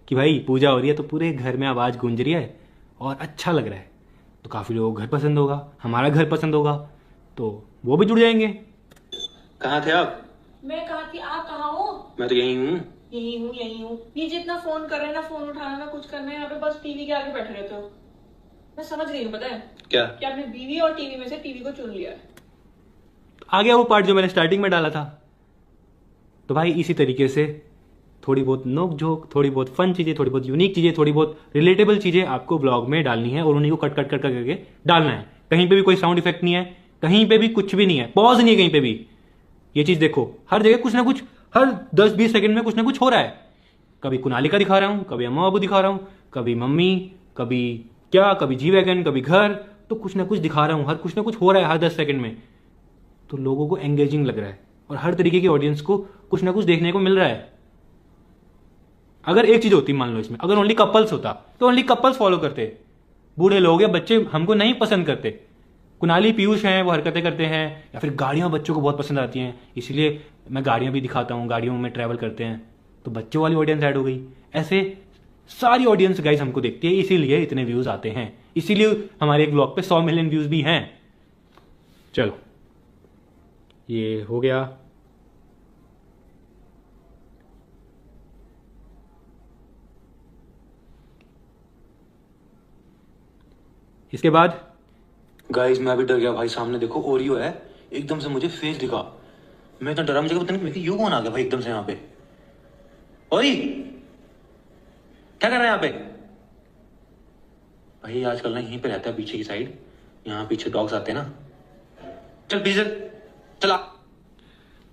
Speaker 1: कि भाई पूजा हो रही है तो पूरे घर में आवाज गूंज रही है और अच्छा लग रहा है, तो काफी लोगों को घर पसंद होगा, हमारा घर पसंद होगा, तो वो भी जुड़ जाएंगे।
Speaker 3: कहाँ थे आप?
Speaker 2: मैं कहा थी, आप कहाँ हो?
Speaker 3: मैं तो यही हूँ।
Speaker 2: यही हूँ। ये जितना फोन कर रहे हैं ना, फोन उठाना ना कुछ करना है, यहाँ पे बस टीवी के आगे बैठे रहते हो। मैं समझ गई हूँ, पता है
Speaker 3: क्या?
Speaker 2: कि आपने बीवी और टीवी में से टीवी को चुन लिया है।
Speaker 1: आ गया वो पार्ट जो मैंने स्टार्टिंग में डाला था। तो भाई इसी तरीके से थोड़ी बहुत नोक झोंक, थोड़ी बहुत फन चीजें, थोड़ी बहुत यूनिक चीजें, थोड़ी बहुत रिलेटेबल चीजें आपको ब्लॉग में डालनी है और उन्हीं को कट करके डालना है। कहीं पे भी कोई साउंड इफेक्ट नहीं है, कहीं पे भी कुछ भी नहीं है, पॉज नहीं है कहीं पे भी। ये चीज देखो, हर जगह कुछ ना कुछ, हर 10-20 सेकंड में कुछ ना कुछ हो रहा है। कभी कुनाली का दिखा रहा हूं, कभी अम्मा बाबू दिखा रहा हूं, कभी मम्मी, कभी क्या, कभी जी वैगन, कभी घर, तो कुछ ना कुछ दिखा रहा हूं, हर कुछ ना कुछ हो रहा है हर 10 सेकंड में। तो लोगों को एंगेजिंग लग रहा है और हर तरीके की ऑडियंस को कुछ ना कुछ देखने को मिल रहा है। अगर एक चीज होती, मान लो इसमें अगर ओनली कपल्स होता तो ओनली कपल्स फॉलो करते, बूढ़े लोग या बच्चे हमको नहीं पसंद करते। कुनाली पीयूष हैं, वो हरकतें करते हैं, या फिर गाड़ियां बच्चों को बहुत पसंद आती हैं, इसलिए मैं गाड़ियां भी दिखाता हूं, गाड़ियों में ट्रैवल करते हैं, तो बच्चों वाली ऑडियंस ऐड हो गई। ऐसे सारी ऑडियंस गाइस हमको देखती है, इसीलिए इतने व्यूज आते हैं, इसीलिए हमारे एक ब्लॉग पे 100 मिलियन व्यूज भी हैं। चलो ये हो गया। इसके बाद
Speaker 3: गाइस मैं भी डर गया भाई, सामने देखो ओरियो है, एकदम से मुझे फेस दिखा, मैं इतना डरा, मुझे पता नहीं यू कौन आ गया भाई एकदम से यहाँ पे। ओरी क्या कर रहा है यहाँ पे? भाई आजकल ना यहीं पे रहता है पीछे की साइड, यहाँ पीछे डॉग्स आते हैं ना। चल पीछे चला।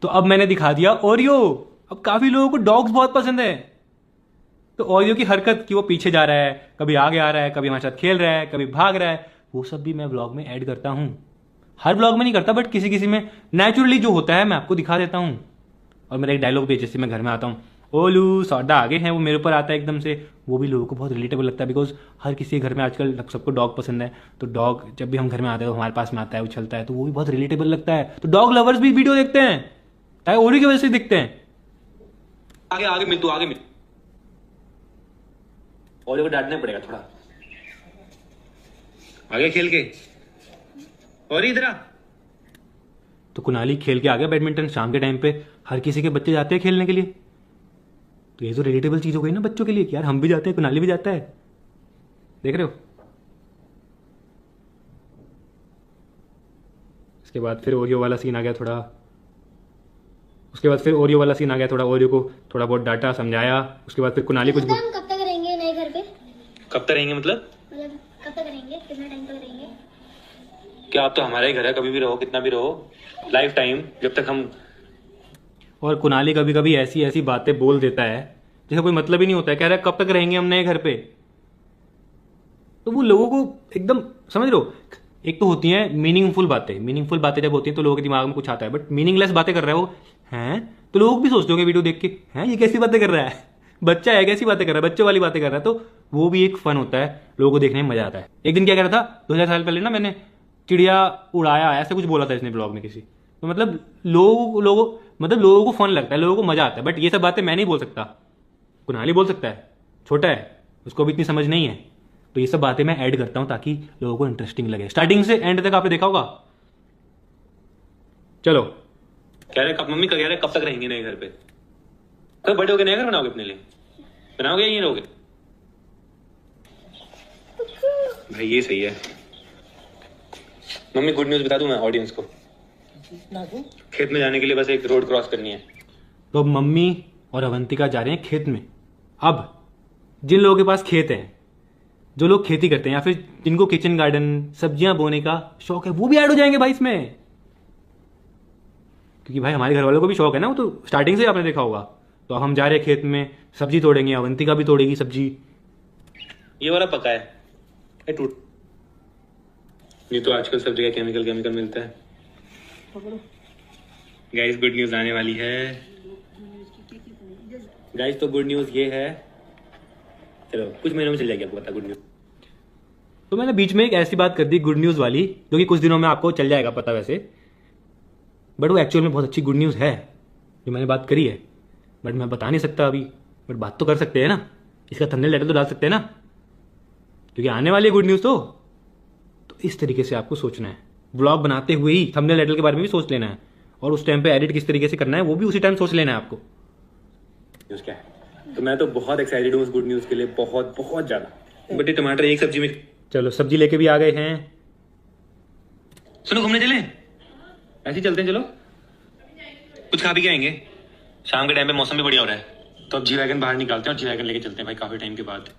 Speaker 1: तो अब मैंने दिखा दिया ओरियो। अब काफी लोगों को डॉग्स बहुत पसंद है, तो ओरियो की हरकत कि वो पीछे जा रहा है, कभी आगे आ रहा है, कभी हमारे साथ खेल रहा है, कभी भाग रहा है, वो सब भी मैं ब्लॉग में ऐड करता हूं। हर ब्लॉग में नहीं करता, बट किसी किसी में नेचुरली जो होता है मैं आपको दिखा देता हूं। और मेरा एक डायलॉग भी है, जैसे मैं घर में आता हूं, ओलू सौदा आगे हैं, वो मेरे ऊपर आता है एकदम से, वो भी लोगों को बहुत रिलेटेबल लगता है, बिकॉज हर किसी के घर में आजकल सबको डॉग पसंद है। तो डॉग जब भी हम घर में आते हैं तो हमारे पास में आता है, उछलता है, तो वो भी बहुत रिलेटेबल लगता है। तो डॉग लवर्स भी वीडियो देखते हैं, चाहे ओरियो की वजह से दिखते हैं।
Speaker 3: आगे आगे मिल, तू आगे मिल, ओरियो को डांटना पड़ेगा थोड़ा, आगे खेल के। और इधर आ।
Speaker 1: तो कुनाली खेल के आ गया बैडमिंटन। शाम के टाइम पे हर किसी के बच्चे जाते हैं खेलने के लिए, तो ये तो रिलेटेबल चीज हो गई ना बच्चों के लिए कि यार हम भी जाते हैं, कुनाली भी जाता है। देख रहे हो। इसके बाद फिर ओरियो वाला सीन आ गया थोड़ा, उसके बाद फिर ओरियो वाला सीन आ गया थोड़ा, ओरियो को थोड़ा बहुत डांटा समझाया। उसके बाद फिर कुनाली कुछ
Speaker 7: हम कब तक रहेंगे नए घर पे?
Speaker 3: कब तक रहेंगे मतलब
Speaker 7: कब तक रहेंगे, कितना टाइम तक रहेंगे?
Speaker 3: क्या आप तो हमारा ही घर है, कभी भी रहो, कितना भी रहो, लाइफ टाइम, जब तक हम।
Speaker 1: और कुनाली कभी कभी ऐसी ऐसी बातें बोल देता है जैसे कोई मतलब ही नहीं होता है, कह रहा है कब तक रहेंगे हम नए घर पे। तो वो लोगों को एकदम समझ लो, एक तो होती हैं मीनिंगफुल बातें, मीनिंगफुल बातें जब होती हैं तो लोगों के दिमाग में कुछ आता है, बट मीनिंगलेस बातें कर रहा है वो हैं, तो लोग भी सोचते होंगे वीडियो देख के, हैं ये कैसी बातें कर रहा है, बच्चा है कैसी बातें कर रहा है, बच्चों वाली बातें कर रहा है। तो वो भी एक फन होता है, लोगों को देखने में मजा आता है। एक दिन क्या कह रहा था, 2000 साल पहले ना मैंने चिड़िया उड़ाया, ऐसा कुछ बोला था इसने ब्लॉग में किसी, तो मतलब लोग मतलब लोगों को फन लगता है, लोगों को मजा आता है। बट ये सब बातें मैं नहीं बोल सकता, कुणाली बोल सकता है, छोटा है, उसको भी इतनी समझ नहीं है। तो ये सब बातें मैं ऐड करता हूं ताकि लोगों को इंटरेस्टिंग लगे। स्टार्टिंग से एंड तक आपने देखा होगा। चलो,
Speaker 3: कह रहे कब मम्मी कह रहे कब तक रहेंगे नए घर पे? कब बड़े होके नया घर बनाओगे अपने लिए? बनाओगे या ये रहोगे? भाई ये सही है। मम्मी गुड न्यूज बता दूं मैं ऑडियंस को, खेत में जाने के लिए बस एक रोड क्रॉस करनी है।
Speaker 1: तो अब मम्मी और अवंतिका जा रहे हैं खेत में। अब जिन लोगों के पास खेत है, जो लोग खेती करते हैं या फिर जिनको किचन गार्डन सब्जियां बोने का शौक है, वो भी ऐड हो जाएंगे भाई इसमें। क्योंकि भाई हमारे घर वालों को भी शौक है ना, वो तो स्टार्टिंग से आपने देखा होगा। तो अब हम जा रहे हैं खेत में, सब्जी तोड़ेंगे, अवंतिका भी तोड़ेगी सब्जी।
Speaker 3: ये वाला पका है टूट। ये तो आजकल सब जगह केमिकल मिलता है। गाइस गुड न्यूज आने वाली है। गाइस तो गुड न्यूज ये है, चलो कुछ महीनों में चल जाएगी आपको पता गुड न्यूज।
Speaker 1: तो मैंने बीच में एक ऐसी बात कर दी गुड न्यूज वाली, जो कि कुछ दिनों में आपको चल जाएगा पता वैसे, बट वो एक्चुअल में बहुत अच्छी गुड न्यूज है जो मैंने बात करी है। बट मैं बता नहीं सकता अभी, बट बात तो कर सकते हैं ना, इसका थंबनेल टाइटल तो डाल सकते हैं ना, क्योंकि आने वाली है गुड न्यूज। तो इस तरीके से आपको सोचना है, व्लॉग बनाते हुए ही थंबनेल टाइटल के बारे में भी सोच लेना है, और उस टाइम पे एडिट किस तरीके से करना है वो भी उसी टाइम सोच लेना है आपको।
Speaker 3: न्यूज क्या है? तो मैं तो बहुत एक्साइटेड हूँ उस गुड न्यूज के लिए, बहुत बहुत ज्यादा। बट ये टमाटर एक सब्जी में।
Speaker 1: चलो सब्जी लेके भी आ गए हैं।
Speaker 3: सुनो घूमने चले, ऐसे ही चलते हैं, चलो कुछ खा पी के आएंगे। शाम के टाइम पे मौसम भी बढ़िया हो रहा है, तो अब जी वैगन बाहर निकालते हैं और जी वैगन लेके चलते हैं भाई काफी टाइम के बाद।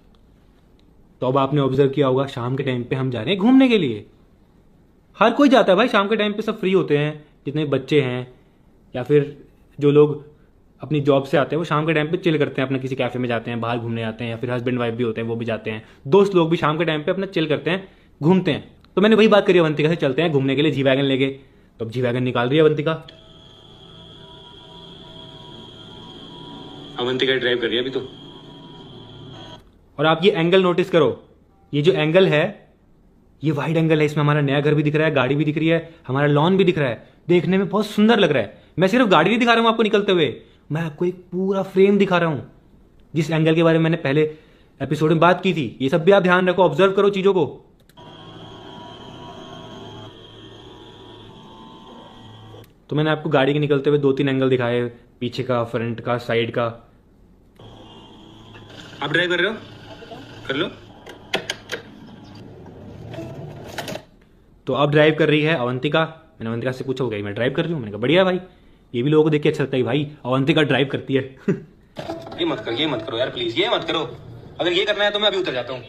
Speaker 1: तो अब आपने ऑब्जर्व किया होगा शाम के टाइम पे हम जा रहे हैं घूमने के लिए। हर कोई जाता है भाई शाम के टाइम पे, सब फ्री होते हैं, जितने बच्चे हैं या फिर जो लोग अपनी जॉब से आते हैं वो शाम के टाइम पे चिल करते हैं, अपना किसी कैफे में जाते हैं, बाहर घूमने जाते हैं, या फिर हस्बैंड वाइफ भी होते हैं वो भी जाते हैं, दोस्त लोग भी शाम के टाइम पे अपना चिल करते हैं, घूमते हैं। तो मैंने वही बात करी अवंतिका से, चलते हैं घूमने के लिए जी वैगन लेके। तो अब जी वैगन निकाल रही है अवंतिका।
Speaker 3: अवंतिका ड्राइव कर रही है अभी तो।
Speaker 1: और आप ये एंगल नोटिस करो, ये जो एंगल है ये वाइड एंगल है, इसमें हमारा नया घर भी दिख रहा है, गाड़ी भी दिख रही है, हमारा लॉन भी दिख रहा है, देखने में बहुत सुंदर लग रहा है। मैं सिर्फ गाड़ी नहीं दिखा रहा हूं आपको निकलते हुए, मैं आपको एक पूरा फ्रेम दिखा रहा हूं, जिस एंगल के बारे में मैंने पहले एपिसोड में बात की थी। ये सब भी आप ध्यान रखो, ऑब्जर्व करो चीजों को। तो मैंने आपको गाड़ी के निकलते हुए 2-3 एंगल दिखाए, पीछे का, फ्रंट का, साइड का।
Speaker 3: आप ड्राइव कर रहे हो? कर लो।
Speaker 1: तो अब ड्राइव कर रही है अवंतिका। मैंने अवंतिका से पूछा, हो गई मैं ड्राइव कर रही हूँ? मैंने कहा बढ़िया भाई, ये भी लोगों को देख के अच्छा लगता है भाई अवंतिका ड्राइव करती है।
Speaker 3: ये मत करो यार प्लीज, ये मत करो। अगर ये करना है तो मैं अभी उतर जाता हूँ।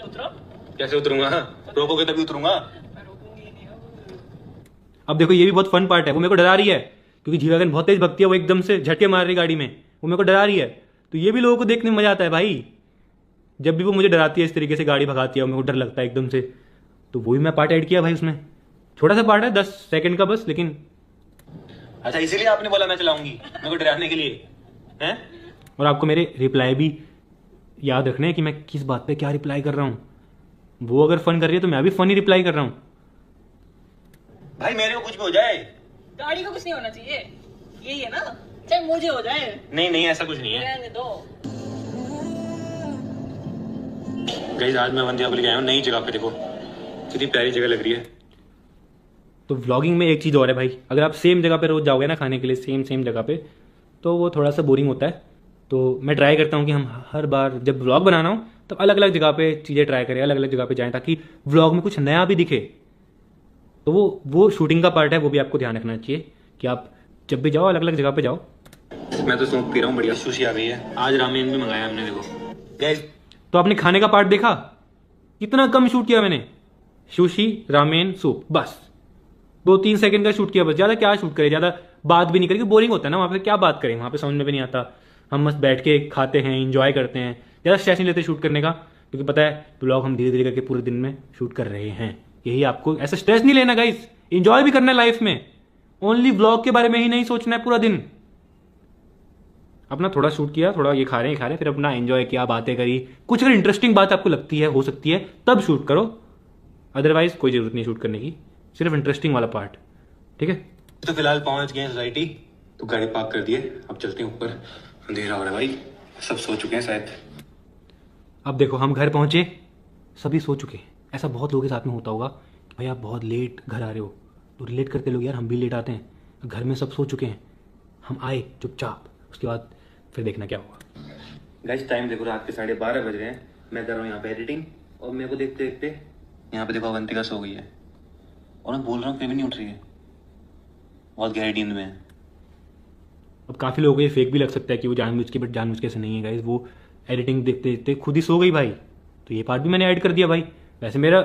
Speaker 3: कैसे उतरूंगा? रोकोगे तभी उतरूंगा।
Speaker 1: अब देखो ये भी बहुत फन पार्ट है, वो मेरे को डरा रही है क्योंकि जी वैगन बहुत तेज भगती है, वो एकदम से झटके मार रही गाड़ी में, वो मेरे को डरा रही है। तो ये भी लोगों को देखने में मजा आता है भाई, जब भी वो मुझे डराती है इस तरीके से गाड़ी भगाती है, मेरे को डर लगता है एकदम से। तो वो भी मैं पार्ट ऐड किया भाई उसमें, छोटा सा पार्ट है 10 सेकंड का बस, लेकिन
Speaker 3: अच्छा इसीलिए आपने बोला मैं चलाऊंगी, मेरे को डराने के लिए हैं?
Speaker 1: और आपको मेरे रिप्लाई भी याद रखने हैं कि मैं किस बात पे क्या रिप्लाई कर रहा हूँ। वो अगर फन कर रही है तो मैं भी फन ही रिप्लाई कर रहा हूँ।
Speaker 3: भाई मेरे को कुछ भी हो जाए,
Speaker 2: गाड़ी को कुछ नहीं होना चाहिए, यही है ना, चाहे मुझे हो जाए।
Speaker 3: नहीं ऐसा कुछ नहीं है।
Speaker 2: रहने दो।
Speaker 3: गाइस आज मैं अवंतिका को लेके आया हूँ नई जगह पे, देखो कितनी प्यारी जगह लग रही है।
Speaker 1: तो व्लॉगिंग में एक चीज़ और है भाई, अगर आप सेम जगह पे रोज जाओगे ना खाने के लिए, सेम जगह पे, तो वो थोड़ा सा बोरिंग होता है। तो मैं ट्राई करता हूँ कि हम हर बार जब व्लॉग बनाना हो तब अलग अलग जगह पे चीज़ें ट्राई करें, अलग अलग जगह पे जाएं, ताकि व्लॉग में कुछ नया भी दिखे। तो वो शूटिंग का पार्ट है, वो भी आपको ध्यान रखना चाहिए कि आप जब भी जाओ अलग अलग जगह पे जाओ।
Speaker 3: मैं तो सूप पी रहा हूँ, बढ़िया सुशी आ गई है। आज रामेन भी मंगाया हमने, देखो गाइस।
Speaker 1: तो आपने खाने का पार्ट देखा, कितना कम शूट किया मैंने, सुशी, रामेन, सूप, बस 2-3 सेकंड का शूट किया बस। ज़्यादा क्या शूट करें, ज़्यादा बात भी नहीं करें, बोरिंग होता है ना वहाँ पे, क्या बात करें वहाँ पे, समझ में भी नहीं आता। हम बस बैठ के खाते हैं, इंजॉय करते हैं, ज़्यादा स्ट्रेस नहीं लेते शूट करने का, क्योंकि पता है ब्लॉग हम धीरे धीरे करके पूरे दिन में शूट कर रहे हैं। यही आपको ऐसा स्ट्रेस नहीं लेना गाइस, इंजॉय भी करना है लाइफ में, ओनली व्लॉग के बारे में ही नहीं सोचना है पूरा दिन। अपना थोड़ा शूट किया, थोड़ा ये खा रहे हैं, फिर अपना एंजॉय किया, बातें करी, कुछ अगर इंटरेस्टिंग बात आपको लगती है, हो सकती है, तब शूट करो, अदरवाइज कोई जरूरत नहीं शूट करने की, सिर्फ इंटरेस्टिंग वाला पार्ट, ठीक है।
Speaker 3: तो फिलहाल पहुंच गए सोसाइटी, तो गाड़ी पार्क कर दिए, अब चलते हैं ऊपर, अंधेरा हो रहा है भाई, सब सो चुके हैं शायद।
Speaker 1: अब देखो हम घर पहुंचे, सभी सो चुके हैं। ऐसा बहुत लोगों के साथ में होता होगा कि भाई आप बहुत लेट घर आ रहे हो, तो रिलेट करते लोग यार हम भी लेट आते हैं। घर में सब सो चुके हैं, हम आए चुपचाप, उसके बाद फिर देखना क्या हुआ।
Speaker 3: गाइस टाइम देखो, रात के 12:30 बज रहे हैं, मैं कर रहा हूँ यहाँ पे एडिटिंग, और मेरे को देखते देखते यहाँ पे देखो अवंतिका सो गई है, और मैं बोल रहा हूँ फिर भी नहीं उठ रही है, बहुत गहरी नींद में है।
Speaker 1: अब काफ़ी लोगों को ये फेक भी लग सकता है कि वो जानबूझ के, बट जानबूझ के से नहीं है गाइस, वो एडिटिंग देखते देखते खुद ही सो गई भाई। तो ये पार्ट भी मैंने ऐड कर दिया भाई। वैसे मेरा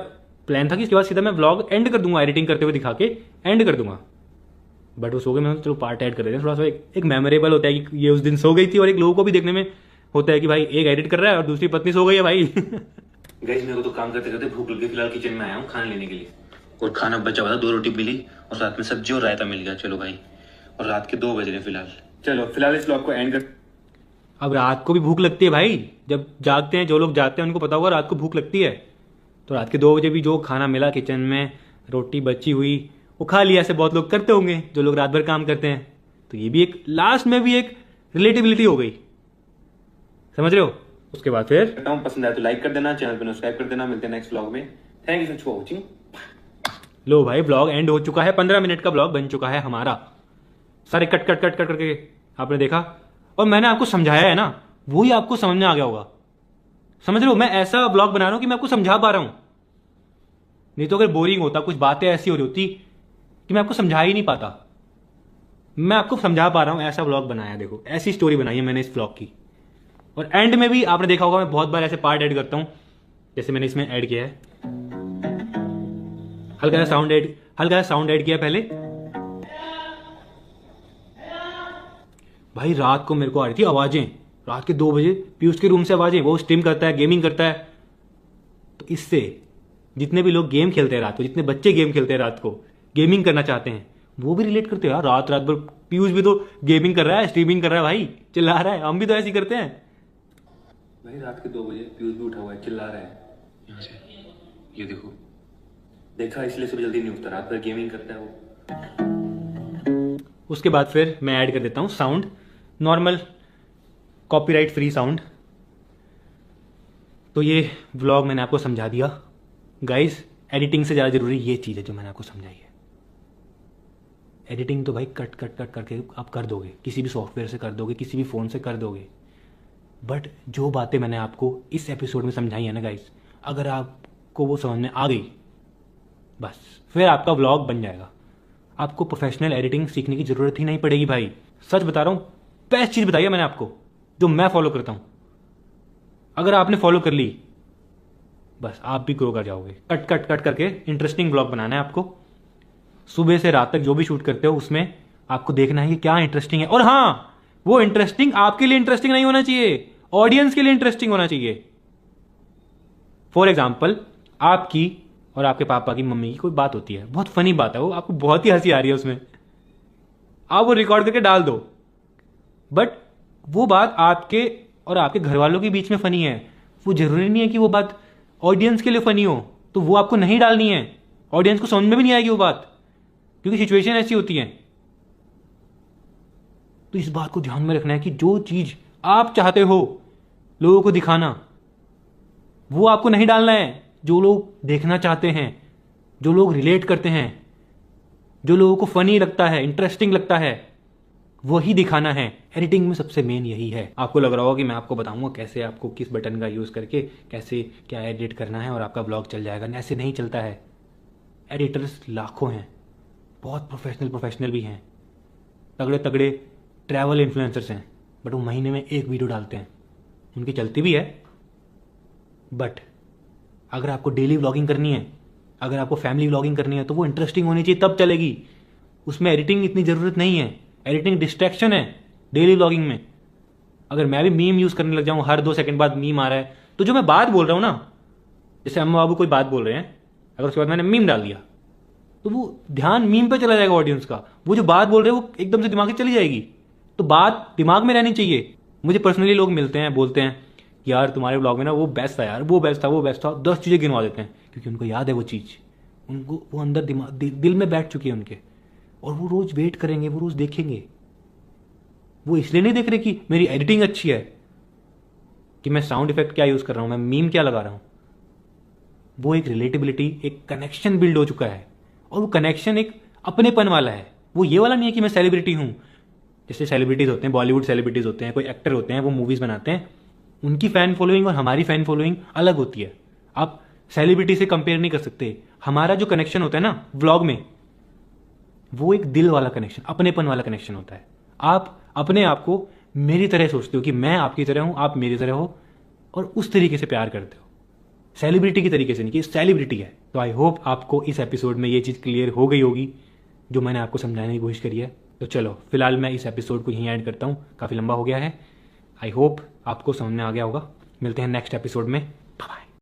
Speaker 1: प्लान था कि इसके बाद सीधा मैं व्लॉग एंड कर दूंगा, एडिटिंग करते हुए दिखा के एंड कर दूंगा, बट वो सो गए। मैंने चलो पार्ट ऐड कर देते हैं, थोड़ा सा एक मेमोरेबल होता है कि ये उस दिन सो गई थी, और एक लोगों को भी देखने में होता है कि भाई एक एडिट कर रहा है और दूसरी पत्नी सो गई है भाई।
Speaker 3: गाइस मेरे को तो काम करते करते भूख लग गई, फिलहाल किचन में आया हूँ खाना लेने के लिए, और खाना बचा हुआ था, 2 रोटी मिली और साथ में सब्जी और रायता मिल गया। चलो भाई, और रात के 2 बज रहे फिलहाल। चलो फिलहाल इस व्लॉग को एंड कर।
Speaker 1: अब रात को भी भूख लगती है भाई, जब जागते हैं, जो लोग जागते हैं उनको पता होगा रात को भूख लगती है। तो रात के 2 बजे भी जो खाना मिला किचन में, रोटी बची हुई, वो खा लिया। ऐसे बहुत लोग करते होंगे जो लोग रात भर काम करते हैं। तो ये भी एक लास्ट में भी एक रिलेटिबिलिटी हो गई, समझ रहे हो। उसके बाद फिर
Speaker 3: पसंद आया तो लाइक कर देना, चैनल पे सब्सक्राइब कर देना। मिलते हैं नेक्स्ट व्लॉग में। Thank you so much for watching.
Speaker 1: लो भाई ब्लॉग एंड हो चुका है, 15 मिनट का ब्लॉग बन चुका है हमारा। सारे कट कट कट कट करके आपने देखा, और मैंने आपको समझाया है ना, वही आपको समझ में आ गया होगा। समझ रहे हो, मैं ऐसा ब्लॉग बना रहा हूं कि मैं आपको समझा पा रहा हूं। नहीं तो अगर बोरिंग होता, कुछ बातें ऐसी हो रही होती कि मैं आपको समझा ही नहीं पाता। मैं आपको समझा पा रहा हूं, ऐसा ब्लॉग बनाया। देखो ऐसी स्टोरी बनाई है मैंने इस ब्लॉग की। और एंड में भी आपने देखा होगा मैं बहुत बार ऐसे पार्ट ऐड करता हूं, जैसे मैंने इसमें ऐड किया है, हल्का सा साउंड ऐड किया पहले। भाई रात को मेरे को आ रही थी आवाजें, रात के 2 बजे पीयूष के रूम से आवाजें। वो स्ट्रीम करता है, गेमिंग करता है, तो इससे जितने भी लोग गेम खेलते हैं रात को, जितने बच्चे गेम खेलते हैं रात को, गेमिंग करना चाहते हैं, वो भी रिलेट करते हैं यार। रात भर पीयूष भी तो गेमिंग कर रहा है, स्ट्रीमिंग कर रहा है भाई, चिल्ला रहा है। हम भी तो ऐसे ही करते हैं
Speaker 3: भाई। रात के 2 बजे पीयूष भी उठा हुआ है, चिल्ला रहा है यहाँ से, ये देखो, देखा, इसलिए सुबह जल्दी नहीं उठता, रात भर गेमिंग करता है वो।
Speaker 1: उसके बाद फिर मैं ऐड कर देता हूं sound, normal copyright free sound. तो ये व्लॉग मैंने आपको समझा दिया गाइस। एडिटिंग से ज़्यादा जरूरी ये चीज़ है जो मैंने आपको समझाई है। एडिटिंग तो भाई कट कट कट करके आप कर दोगे, किसी भी सॉफ्टवेयर से कर दोगे, किसी भी फ़ोन से कर दोगे, बट जो बातें मैंने आपको इस एपिसोड में समझाई है ना गाइस, अगर आपको वो समझ में आ गई, बस फिर आपका व्लॉग बन जाएगा। आपको प्रोफेशनल एडिटिंग सीखने की ज़रूरत ही नहीं पड़ेगी भाई। सच बता रहा हूँ, बेस्ट चीज़ बताइए मैंने आपको, जो मैं फॉलो करता हूँ। अगर आपने फॉलो कर ली, बस आप भी ग्रो कर जाओगे। कट कट कट करके इंटरेस्टिंग ब्लॉग बनाना है आपको। सुबह से रात तक जो भी शूट करते हो उसमें आपको देखना है कि क्या इंटरेस्टिंग है। और हाँ, वो इंटरेस्टिंग आपके लिए इंटरेस्टिंग नहीं होना चाहिए, ऑडियंस के लिए इंटरेस्टिंग होना चाहिए। फॉर एग्जाम्पल, आपकी और आपके पापा की, मम्मी की कोई बात होती है, बहुत फनी बात है वो, आपको बहुत ही हंसी आ रही है उसमें, आप वो रिकॉर्ड करके डाल दो, बट वो बात आपके और आपके घर वालों के बीच में फनी है। वो जरूरी नहीं है कि वो बात ऑडियंस के लिए फनी हो, तो वो आपको नहीं डालनी है। ऑडियंस को समझ में भी नहीं आएगी वो बात, क्योंकि सिचुएशन ऐसी होती है। तो इस बात को ध्यान में रखना है कि जो चीज आप चाहते हो लोगों को दिखाना, वो आपको नहीं डालना है। जो लोग देखना चाहते हैं, जो लोग रिलेट करते हैं, जो लोगों को फनी लगता है, इंटरेस्टिंग लगता है, वही दिखाना है। एडिटिंग में सबसे मेन यही है। आपको लग रहा होगा कि मैं आपको बताऊंगा कैसे आपको किस बटन का यूज करके कैसे क्या एडिट करना है और आपका ब्लॉग चल जाएगा। ऐसे नहीं चलता है। एडिटर्स लाखों हैं, बहुत प्रोफेशनल भी हैं, तगड़े तगड़े ट्रैवल इन्फ्लुएंसर्स हैं, बट वो महीने में 1 वीडियो डालते हैं, उनकी चलती भी है। बट अगर आपको डेली व्लॉगिंग करनी है, अगर आपको फैमिली व्लॉगिंग करनी है, तो वो इंटरेस्टिंग होनी चाहिए, तब चलेगी। उसमें एडिटिंग इतनी ज़रूरत नहीं है। एडिटिंग डिस्ट्रैक्शन है डेली व्लॉगिंग में। अगर मैं भी मीम यूज़ करने लग जाऊँ, हर 2 सेकंड बाद मीम आ रहा है, तो जो मैं बात बोल रहा हूँ ना, जैसे अम्मा बाबू कोई बात बोल रहे हैं, अगर उसके बाद मैंने मीम डाल दिया, तो वो ध्यान मीम पे चला जाएगा ऑडियंस का। वो जो बात बोल रहे हैं वो एकदम से दिमाग में चली जाएगी। तो बात दिमाग में रहनी चाहिए। मुझे पर्सनली लोग मिलते हैं, बोलते हैं यार तुम्हारे ब्लॉग में ना वो बेस्ट था यार, वो बेस्ट था, 10 चीज़ें गिनवा देते हैं, क्योंकि उनको याद है वो चीज़, उनको वो अंदर दिल में बैठ चुकी है उनके, और वो रोज़ वेट करेंगे, वो रोज़ देखेंगे वो इसलिए नहीं देख रहे कि मेरी एडिटिंग अच्छी है, कि मैं साउंड इफेक्ट क्या यूज़ कर रहा हूँ, मैं मीम क्या लगा रहा हूँ। वो एक रिलेटेबिलिटी, एक कनेक्शन बिल्ड हो चुका है, और वो कनेक्शन एक अपनेपन वाला है। वो ये वाला नहीं है कि मैं सेलिब्रिटी हूँ। जैसे सेलिब्रिटीज़ होते हैं, बॉलीवुड सेलिब्रिटीज़ होते हैं, कोई एक्टर होते हैं, वो मूवीज़ बनाते हैं, उनकी फ़ैन फॉलोइंग और हमारी फ़ैन फॉलोइंग अलग होती है। आप सेलिब्रिटी से कंपेयर नहीं कर सकते। हमारा जो कनेक्शन होता है ना व्लॉग में, वो एक दिल वाला कनेक्शन, अपनेपन वाला कनेक्शन होता है। आप अपने आप को मेरी तरह सोचते हो कि मैं आपकी तरह हूं, आप मेरी तरह हो, और उस तरीके से प्यार करते हो, सेलिब्रिटी की तरीके से नहीं कि सेलिब्रिटी है। तो आई होप आपको इस एपिसोड में ये चीज़ क्लियर हो गई होगी जो मैंने आपको समझाने की कोशिश करी है। तो चलो फिलहाल मैं इस एपिसोड को यहीं एंड करता हूँ, काफ़ी लंबा हो गया है। आई होप आपको समझ में आ गया होगा। मिलते हैं नेक्स्ट एपिसोड में। Bye bye.